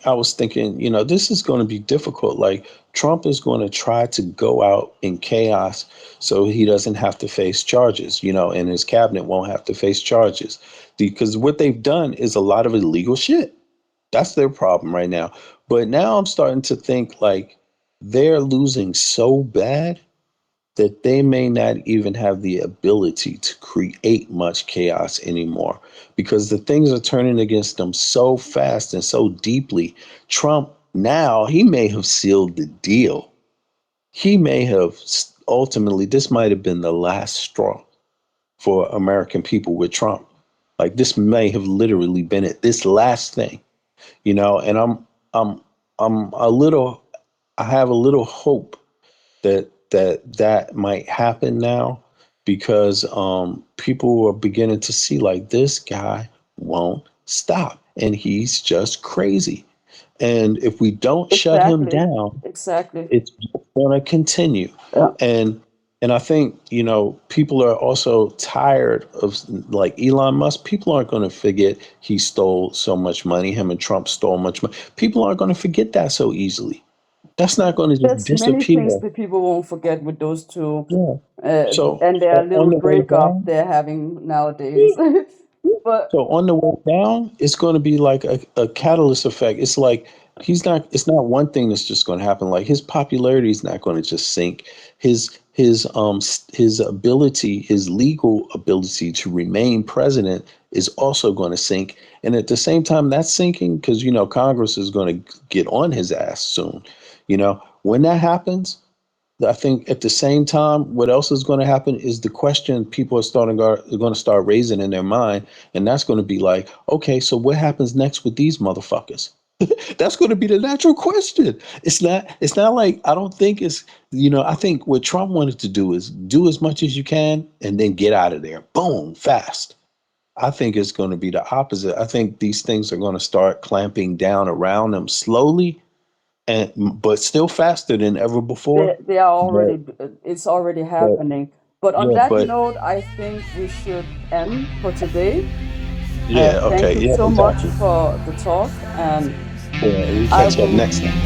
Speaker 2: I was thinking, this is going to be difficult. Like Trump is going to try to go out in chaos so he doesn't have to face charges, and his cabinet won't have to face charges because what they've done is a lot of illegal shit. That's their problem right now. But now I'm starting to think like they're losing so bad that they may not even have the ability to create much chaos anymore because the things are turning against them so fast and so deeply. Trump now, he may have sealed the deal. He may have ultimately, this might have been the last straw for American people with Trump. Like this may have literally been it, this last thing, and I'm, I'm a little, I have a little hope that might happen now because people are beginning to see like this guy won't stop and he's just crazy. And if we don't shut him
Speaker 3: Exactly.
Speaker 2: down,
Speaker 3: Exactly.
Speaker 2: it's going to continue.
Speaker 3: Yeah.
Speaker 2: And and I think people are also tired of like Elon Musk. People aren't going to forget he stole so much money. Him and Trump stole much money. People aren't going to forget that so easily. That's not going to just
Speaker 3: There's many things
Speaker 2: disappear.
Speaker 3: that people won't forget with those two,
Speaker 2: Yeah.
Speaker 3: and
Speaker 2: So
Speaker 3: their little
Speaker 2: on the way
Speaker 3: breakup
Speaker 2: down,
Speaker 3: they're having nowadays. But
Speaker 2: so on the way down, it's going to be like a catalyst effect. It's like it's not one thing that's just going to happen. Like his popularity is not going to just sink. His ability, his legal ability to remain president is also going to sink. And at the same time, that's sinking because Congress is going to get on his ass soon. When that happens, I think at the same time, what else is going to happen is the question people are going to start raising in their mind, and that's going to be like, okay, so what happens next with these motherfuckers? That's going to be the natural question. It's not like I don't think it's I think what Trump wanted to do is do as much as you can and then get out of there. Boom, fast. I think it's going to be the opposite. I think these things are going to start clamping down around them slowly and but still faster than ever before.
Speaker 3: they are
Speaker 2: But
Speaker 3: already, it's already
Speaker 2: but
Speaker 3: happening. But on
Speaker 2: yeah,
Speaker 3: that
Speaker 2: but
Speaker 3: note, I think we should end for today.
Speaker 2: yeah,
Speaker 3: Thank
Speaker 2: okay,
Speaker 3: you
Speaker 2: yeah,
Speaker 3: so much
Speaker 2: exactly.
Speaker 3: for the talk, and
Speaker 2: Yeah, we
Speaker 3: I
Speaker 2: catch up
Speaker 3: will.
Speaker 2: next time.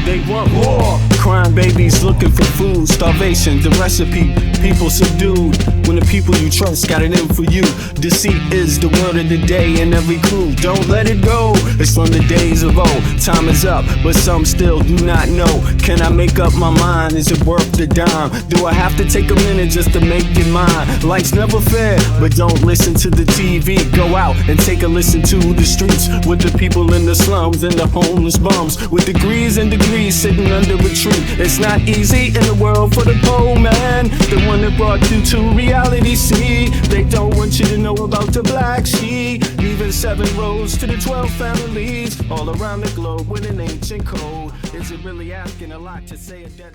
Speaker 4: They want war. Crime babies looking for food. Starvation, the recipe. People subdued. When the people you trust got it in for you. Deceit is the word of the day in every clue. Don't let it go. It's from the days of old. Time is up, but some still do not know. Can I make up my mind? Is it worth the dime? Do I have to take a minute just to make it mine? Life's never fair, but don't listen to the TV. Go out and take a listen to the streets with the people in the slums and the homeless bums with degrees and degrees sitting under a tree. It's not easy in the world for the poor man, the one that brought you to reality. See, they don't want you to know about the black sheep, leaving 7 roads to the 12 families all around the globe with an ancient code. Is it really asking a lot to say a debt?